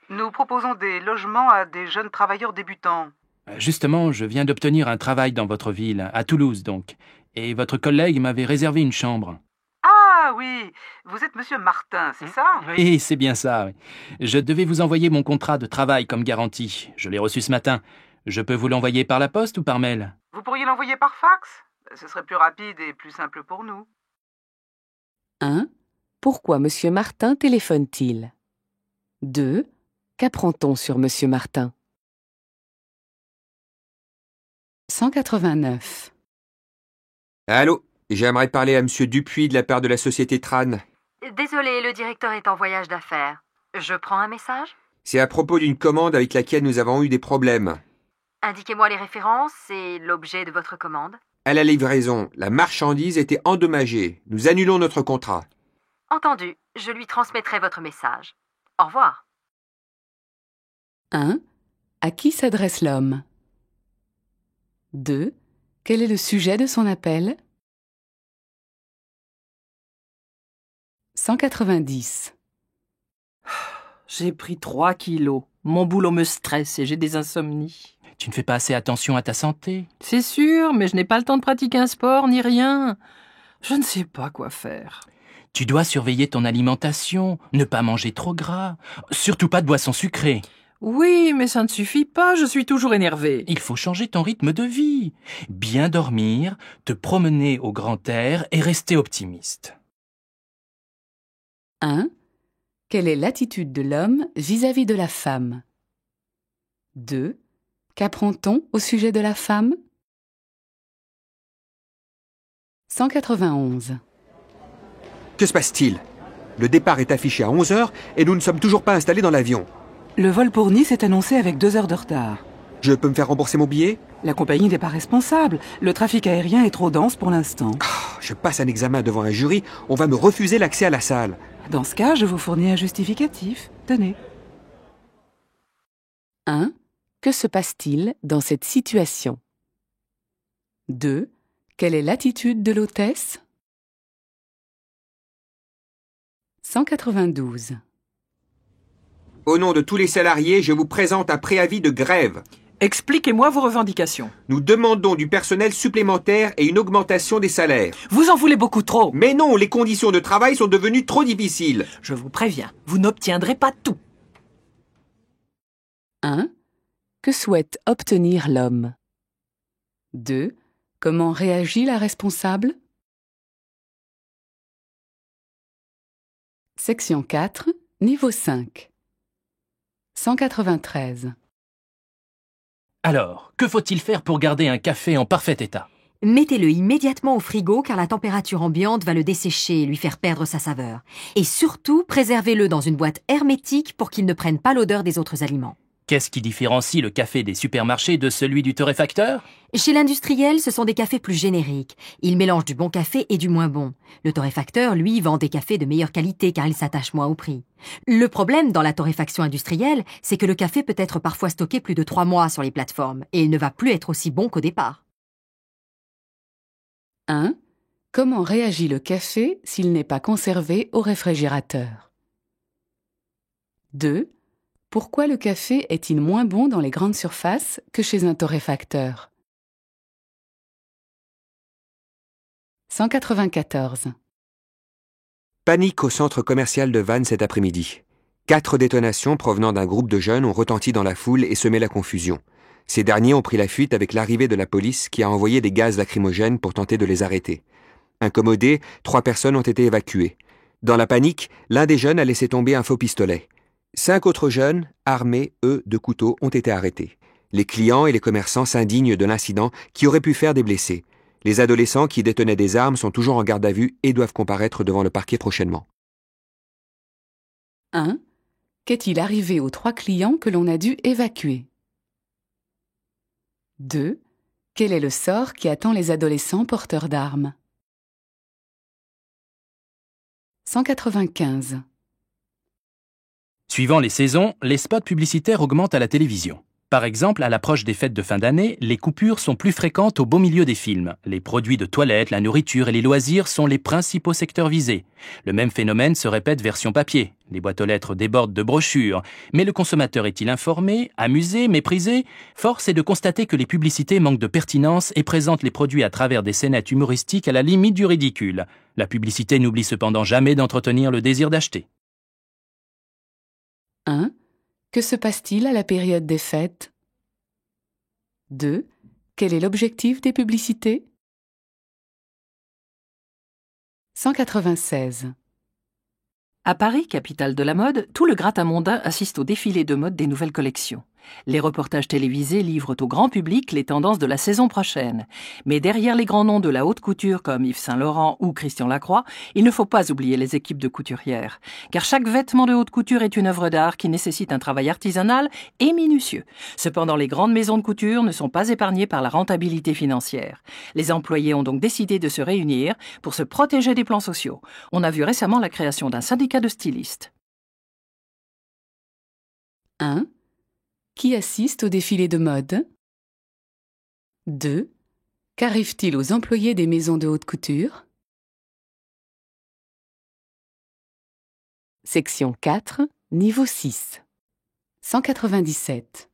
Nous proposons des logements à des jeunes travailleurs débutants. Justement, je viens d'obtenir un travail dans votre ville, à Toulouse donc, et votre collègue m'avait réservé une chambre. Ah oui, vous êtes monsieur Martin, c'est ça? Oui, c'est bien ça. Oui. Je devais vous envoyer mon contrat de travail comme garantie. Je l'ai reçu ce matin. Je peux vous l'envoyer par la poste ou par mail? Vous pourriez l'envoyer par fax? Ce serait plus rapide et plus simple pour nous. 1. Pourquoi monsieur Martin téléphone-t-il? 2. Qu'apprend-on sur monsieur Martin? 189. Allô? J'aimerais parler à monsieur Dupuis de la part de la société Tran. Désolé, le directeur est en voyage d'affaires. Je prends un message? C'est à propos d'une commande avec laquelle nous avons eu des problèmes. Indiquez-moi les références et l'objet de votre commande. À la livraison, la marchandise était endommagée. Nous annulons notre contrat. Entendu, je lui transmettrai votre message. Au revoir. 1. À qui s'adresse l'homme? 2. Quel est le sujet de son appel? 190. J'ai pris 3 kilos. Mon boulot me stresse et j'ai des insomnies. Tu ne fais pas assez attention à ta santé. C'est sûr, mais je n'ai pas le temps de pratiquer un sport ni rien. Je ne sais pas quoi faire. Tu dois surveiller ton alimentation, ne pas manger trop gras, surtout pas de boissons sucrées. Oui, mais ça ne suffit pas, je suis toujours énervé. Il faut changer ton rythme de vie. Bien dormir, te promener au grand air et rester optimiste. 1. Quelle est l'attitude de l'homme vis-à-vis de la femme? 2. Qu'apprend-on au sujet de la femme? 191. Que se passe-t-il? Le départ est affiché à 11 heures et nous ne sommes toujours pas installés dans l'avion. Le vol pour Nice est annoncé avec 2 heures de retard. Je peux me faire rembourser mon billet? La compagnie n'est pas responsable. Le trafic aérien est trop dense pour l'instant. Je passe un examen devant un jury, on va me refuser l'accès à la salle. Dans ce cas, je vous fournis un justificatif. Tenez. 1. Que se passe-t-il dans cette situation? 2. Quelle est l'attitude de l'hôtesse? 192. Au nom de tous les salariés, je vous présente un préavis de grève. Expliquez-moi vos revendications. Nous demandons du personnel supplémentaire et une augmentation des salaires. Vous en voulez beaucoup trop. Mais non, les conditions de travail sont devenues trop difficiles. Je vous préviens, vous n'obtiendrez pas tout. 1. Que souhaite obtenir l'homme? 2. Comment réagit la responsable? Section 4, niveau 5. 193. Alors, que faut-il faire pour garder un café en parfait état? Mettez-le immédiatement au frigo car la température ambiante va le dessécher et lui faire perdre sa saveur. Et surtout, préservez-le dans une boîte hermétique pour qu'il ne prenne pas l'odeur des autres aliments. Qu'est-ce qui différencie le café des supermarchés de celui du torréfacteur? Chez l'industriel, ce sont des cafés plus génériques. Ils mélangent du bon café et du moins bon. Le torréfacteur, lui, vend des cafés de meilleure qualité car il s'attache moins au prix. Le problème dans la torréfaction industrielle, c'est que le café peut être parfois stocké plus de 3 mois sur les plateformes et il ne va plus être aussi bon qu'au départ. 1. Comment réagit le café s'il n'est pas conservé au réfrigérateur? 2. Pourquoi le café est-il moins bon dans les grandes surfaces que chez un torréfacteur? 194. Panique au centre commercial de Vannes cet après-midi. 4 détonations provenant d'un groupe de jeunes ont retenti dans la foule et semé la confusion. Ces derniers ont pris la fuite avec l'arrivée de la police qui a envoyé des gaz lacrymogènes pour tenter de les arrêter. Incommodés, 3 personnes ont été évacuées. Dans la panique, l'un des jeunes a laissé tomber un faux pistolet. 5 autres jeunes, armés, eux, de couteaux, ont été arrêtés. Les clients et les commerçants s'indignent de l'incident qui aurait pu faire des blessés. Les adolescents qui détenaient des armes sont toujours en garde à vue et doivent comparaître devant le parquet prochainement. 1. Qu'est-il arrivé aux 3 clients que l'on a dû évacuer? 2. Quel est le sort qui attend les adolescents porteurs d'armes? 195. Suivant les saisons, les spots publicitaires augmentent à la télévision. Par exemple, à l'approche des fêtes de fin d'année, les coupures sont plus fréquentes au beau milieu des films. Les produits de toilette, la nourriture et les loisirs sont les principaux secteurs visés. Le même phénomène se répète version papier. Les boîtes aux lettres débordent de brochures. Mais le consommateur est-il informé, amusé, méprisé? Force est de constater que les publicités manquent de pertinence et présentent les produits à travers des scénettes humoristiques à la limite du ridicule. La publicité n'oublie cependant jamais d'entretenir le désir d'acheter. 1. Que se passe-t-il à la période des fêtes? 2. Quel est l'objectif des publicités? 196. À Paris, capitale de la mode, tout le gratin mondain assiste au défilé de mode des nouvelles collections. Les reportages télévisés livrent au grand public les tendances de la saison prochaine. Mais derrière les grands noms de la haute couture comme Yves Saint Laurent ou Christian Lacroix, il ne faut pas oublier les équipes de couturières. Car chaque vêtement de haute couture est une œuvre d'art qui nécessite un travail artisanal et minutieux. Cependant, les grandes maisons de couture ne sont pas épargnées par la rentabilité financière. Les employés ont donc décidé de se réunir pour se protéger des plans sociaux. On a vu récemment la création d'un syndicat de stylistes. 1. Qui assiste au défilé de mode? 2. Qu'arrive-t-il aux employés des maisons de haute couture? Section 4, niveau 6. 197.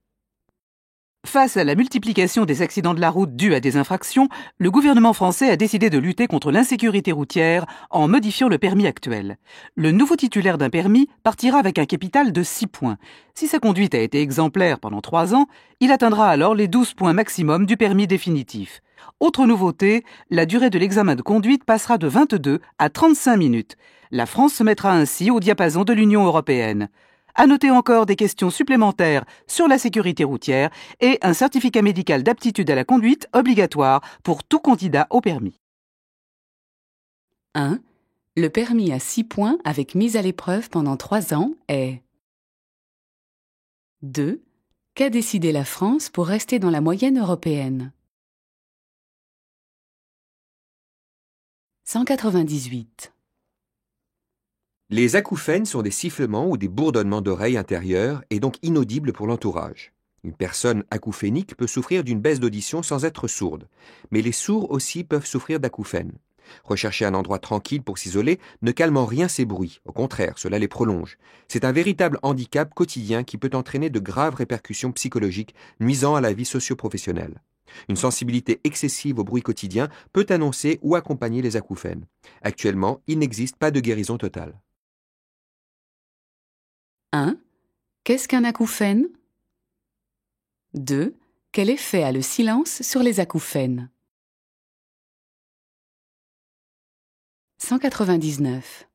Face à la multiplication des accidents de la route dus à des infractions, le gouvernement français a décidé de lutter contre l'insécurité routière en modifiant le permis actuel. Le nouveau titulaire d'un permis partira avec un capital de 6 points. Si sa conduite a été exemplaire pendant 3 ans, il atteindra alors les 12 points maximum du permis définitif. Autre nouveauté, la durée de l'examen de conduite passera de 22 à 35 minutes. La France se mettra ainsi au diapason de l'Union européenne. À noter encore des questions supplémentaires sur la sécurité routière et un certificat médical d'aptitude à la conduite obligatoire pour tout candidat au permis. 1. Le permis à 6 points avec mise à l'épreuve pendant 3 ans est 2. Qu'a décidé la France pour rester dans la moyenne européenne? 198. Les acouphènes sont des sifflements ou des bourdonnements d'oreilles intérieures et donc inaudibles pour l'entourage. Une personne acouphénique peut souffrir d'une baisse d'audition sans être sourde, mais les sourds aussi peuvent souffrir d'acouphènes. Rechercher un endroit tranquille pour s'isoler ne calme en rien ces bruits, au contraire, cela les prolonge. C'est un véritable handicap quotidien qui peut entraîner de graves répercussions psychologiques nuisant à la vie socio-professionnelle. Une sensibilité excessive au bruit quotidien peut annoncer ou accompagner les acouphènes. Actuellement, il n'existe pas de guérison totale. 1. Qu'est-ce qu'un acouphène? 2. Quel effet a le silence sur les acouphènes? 199.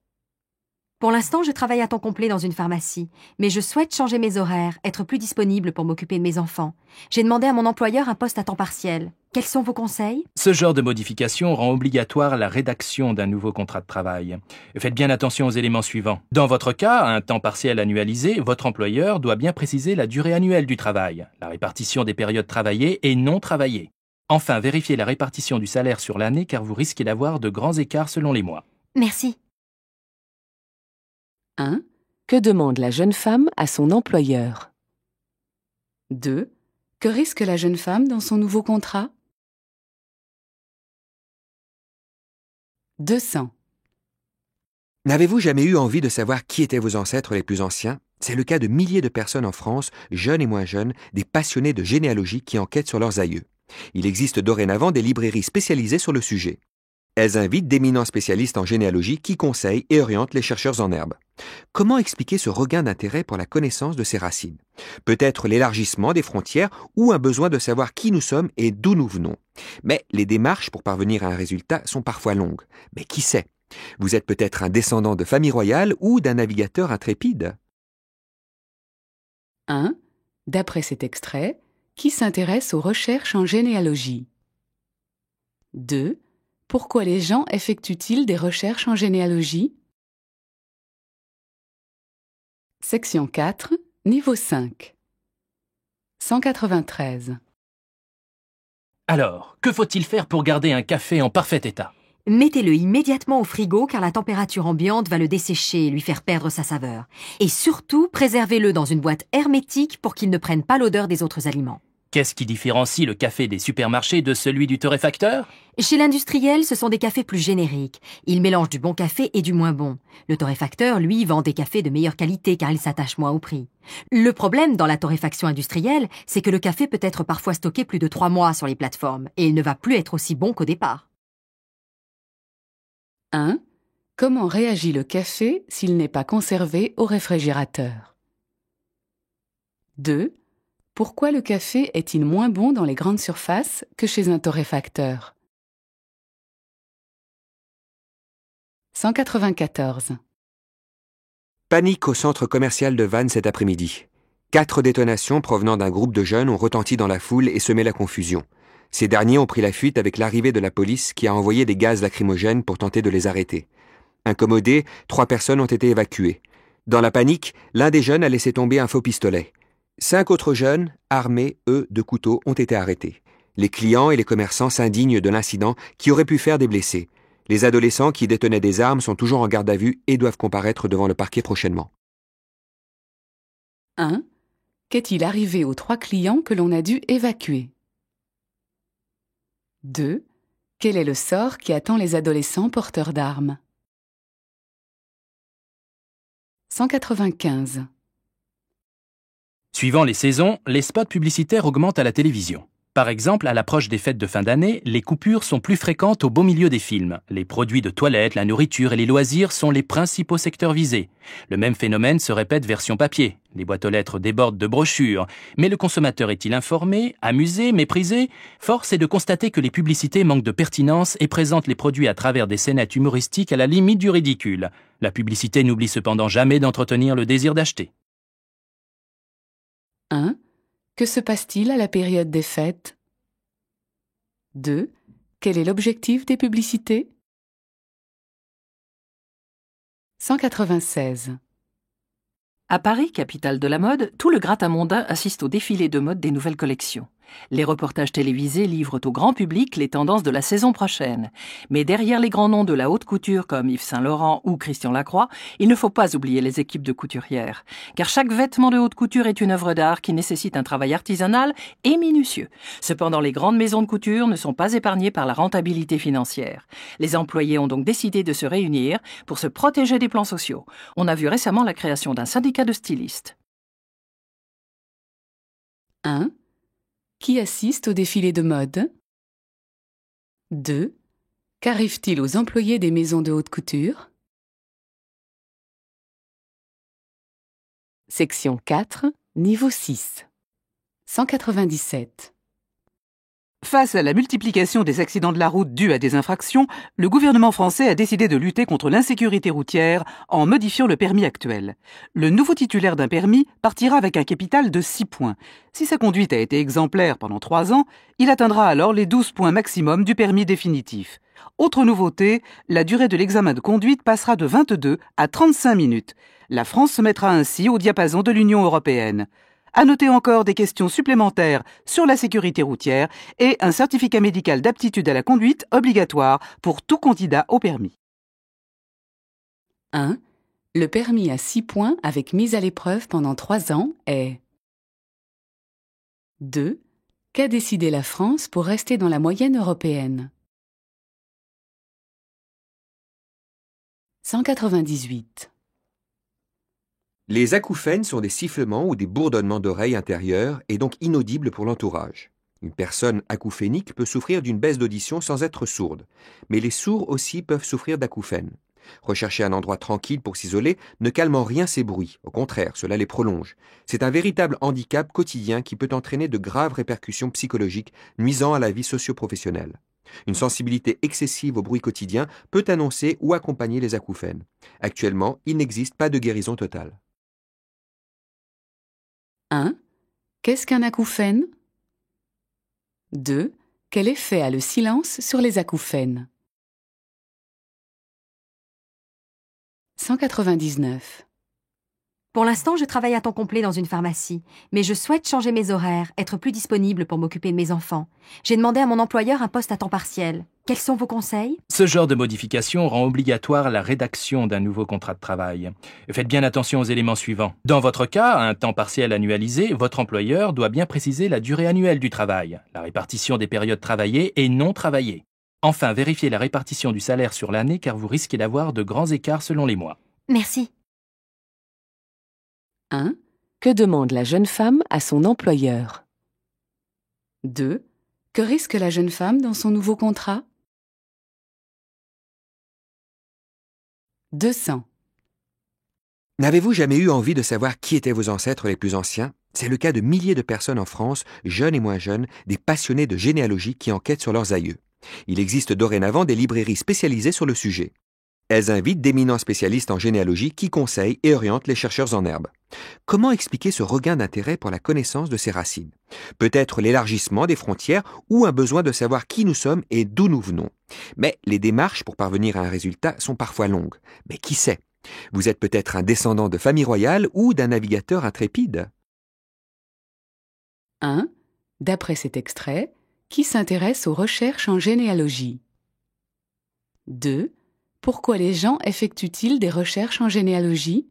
Pour l'instant, je travaille à temps complet dans une pharmacie, mais je souhaite changer mes horaires, être plus disponible pour m'occuper de mes enfants. J'ai demandé à mon employeur un poste à temps partiel. Quels sont vos conseils? Ce genre de modification rend obligatoire la rédaction d'un nouveau contrat de travail. Faites bien attention aux éléments suivants. Dans votre cas, un temps partiel annualisé, votre employeur doit bien préciser la durée annuelle du travail, la répartition des périodes travaillées et non travaillées. Enfin, vérifiez la répartition du salaire sur l'année car vous risquez d'avoir de grands écarts selon les mois. Merci. 1. Que demande la jeune femme à son employeur? 2. Que risque la jeune femme dans son nouveau contrat? 200. N'avez-vous jamais eu envie de savoir qui étaient vos ancêtres les plus anciens? C'est le cas de milliers de personnes en France, jeunes et moins jeunes, des passionnés de généalogie qui enquêtent sur leurs aïeux. Il existe dorénavant des librairies spécialisées sur le sujet. Elles invitent d'éminents spécialistes en généalogie qui conseillent et orientent les chercheurs en herbe. Comment expliquer ce regain d'intérêt pour la connaissance de ses racines? Peut-être l'élargissement des frontières ou un besoin de savoir qui nous sommes et d'où nous venons. Mais les démarches pour parvenir à un résultat sont parfois longues. Mais qui sait? Vous êtes peut-être un descendant de famille royale ou d'un navigateur intrépide. 1. D'après cet extrait, Qui s'intéresse aux recherches en généalogie? 2. Pourquoi les gens effectuent-ils des recherches en généalogie? Section 4, niveau 5. 193. Alors, que faut-il faire pour garder un café en parfait état? Mettez-le immédiatement au frigo car la température ambiante va le dessécher et lui faire perdre sa saveur. Et surtout, préservez-le dans une boîte hermétique pour qu'il ne prenne pas l'odeur des autres aliments. Qu'est-ce qui différencie le café des supermarchés de celui du torréfacteur? Chez l'industriel, ce sont des cafés plus génériques. Ils mélangent du bon café et du moins bon. Le torréfacteur, lui, vend des cafés de meilleure qualité car il s'attache moins au prix. Le problème dans la torréfaction industrielle, c'est que le café peut être parfois stocké plus de 3 mois sur les plateformes et il ne va plus être aussi bon qu'au départ. 1. Comment réagit le café s'il n'est pas conservé au réfrigérateur? 2. Pourquoi le café est-il moins bon dans les grandes surfaces que chez un torréfacteur? 194. Panique au centre commercial de Vannes cet après-midi. 4 détonations provenant d'un groupe de jeunes ont retenti dans la foule et semé la confusion. Ces derniers ont pris la fuite avec l'arrivée de la police qui a envoyé des gaz lacrymogènes pour tenter de les arrêter. Incommodés, 3 personnes ont été évacuées. Dans la panique, l'un des jeunes a laissé tomber un faux pistolet. 5 autres jeunes, armés, eux, de couteaux, ont été arrêtés. Les clients et les commerçants s'indignent de l'incident qui aurait pu faire des blessés. Les adolescents qui détenaient des armes sont toujours en garde à vue et doivent comparaître devant le parquet prochainement. 1. Qu'est-il arrivé aux 3 clients que l'on a dû évacuer? 2. Quel est le sort qui attend les adolescents porteurs d'armes? 195. Suivant les saisons, les spots publicitaires augmentent à la télévision. Par exemple, à l'approche des fêtes de fin d'année, les coupures sont plus fréquentes au beau milieu des films. Les produits de toilette, la nourriture et les loisirs sont les principaux secteurs visés. Le même phénomène se répète version papier. Les boîtes aux lettres débordent de brochures. Mais le consommateur est-il informé, amusé, méprisé? Force est de constater que les publicités manquent de pertinence et présentent les produits à travers des scénettes humoristiques à la limite du ridicule. La publicité n'oublie cependant jamais d'entretenir le désir d'acheter. 1. Que se passe-t-il à la période des fêtes? 2. Quel est l'objectif des publicités? 196. À Paris, capitale de la mode, tout le gratin mondain assiste au défilé de mode des nouvelles collections. Les reportages télévisés livrent au grand public les tendances de la saison prochaine. Mais derrière les grands noms de la haute couture comme Yves Saint Laurent ou Christian Lacroix, il ne faut pas oublier les équipes de couturières. Car chaque vêtement de haute couture est une œuvre d'art qui nécessite un travail artisanal et minutieux. Cependant, les grandes maisons de couture ne sont pas épargnées par la rentabilité financière. Les employés ont donc décidé de se réunir pour se protéger des plans sociaux. On a vu récemment la création d'un syndicat de stylistes. 1. Qui assiste au défilé de mode? 2. Qu'arrive-t-il aux employés des maisons de haute couture? Section 4, niveau 6. 197. Face à la multiplication des accidents de la route dus à des infractions, le gouvernement français a décidé de lutter contre l'insécurité routière en modifiant le permis actuel. Le nouveau titulaire d'un permis partira avec un capital de 6 points. Si sa conduite a été exemplaire pendant 3 ans, il atteindra alors les 12 points maximum du permis définitif. Autre nouveauté, la durée de l'examen de conduite passera de 22 à 35 minutes. La France se mettra ainsi au diapason de l'Union européenne. À noter encore des questions supplémentaires sur la sécurité routière et un certificat médical d'aptitude à la conduite obligatoire pour tout candidat au permis. 1. Le permis à 6 points avec mise à l'épreuve pendant 3 ans est 2. Qu'a décidé la France pour rester dans la moyenne européenne? 198. Les acouphènes sont des sifflements ou des bourdonnements d'oreilles intérieures et donc inaudibles pour l'entourage. Une personne acouphénique peut souffrir d'une baisse d'audition sans être sourde, mais les sourds aussi peuvent souffrir d'acouphènes. Rechercher un endroit tranquille pour s'isoler ne calme en rien ces bruits, au contraire, cela les prolonge. C'est un véritable handicap quotidien qui peut entraîner de graves répercussions psychologiques nuisant à la vie socio-professionnelle. Une sensibilité excessive au bruit quotidien peut annoncer ou accompagner les acouphènes. Actuellement, il n'existe pas de guérison totale. 1. Qu'est-ce qu'un acouphène? 2. Quel effet a le silence sur les acouphènes? 199. Pour l'instant, je travaille à temps complet dans une pharmacie, mais je souhaite changer mes horaires, être plus disponible pour m'occuper de mes enfants. J'ai demandé à mon employeur un poste à temps partiel. Quels sont vos conseils? Ce genre de modification rend obligatoire la rédaction d'un nouveau contrat de travail. Faites bien attention aux éléments suivants. Dans votre cas, un temps partiel annualisé, votre employeur doit bien préciser la durée annuelle du travail, la répartition des périodes travaillées et non travaillées. Enfin, vérifiez la répartition du salaire sur l'année car vous risquez d'avoir de grands écarts selon les mois. Merci. 1. Que demande la jeune femme à son employeur? 2. Que risque la jeune femme dans son nouveau contrat? 200. N'avez-vous jamais eu envie de savoir qui étaient vos ancêtres les plus anciens? C'est le cas de milliers de personnes en France, jeunes et moins jeunes, des passionnés de généalogie qui enquêtent sur leurs aïeux. Il existe dorénavant des librairies spécialisées sur le sujet. Elles invitent d'éminents spécialistes en généalogie qui conseillent et orientent les chercheurs en herbe. Comment expliquer ce regain d'intérêt pour la connaissance de ses racines? Peut-être l'élargissement des frontières ou un besoin de savoir qui nous sommes et d'où nous venons. Mais les démarches pour parvenir à un résultat sont parfois longues. Mais qui sait? Vous êtes peut-être un descendant de famille royale ou d'un navigateur intrépide. 1. D'après cet extrait, qui s'intéresse aux recherches en généalogie? 2. Pourquoi les gens effectuent-ils des recherches en généalogie?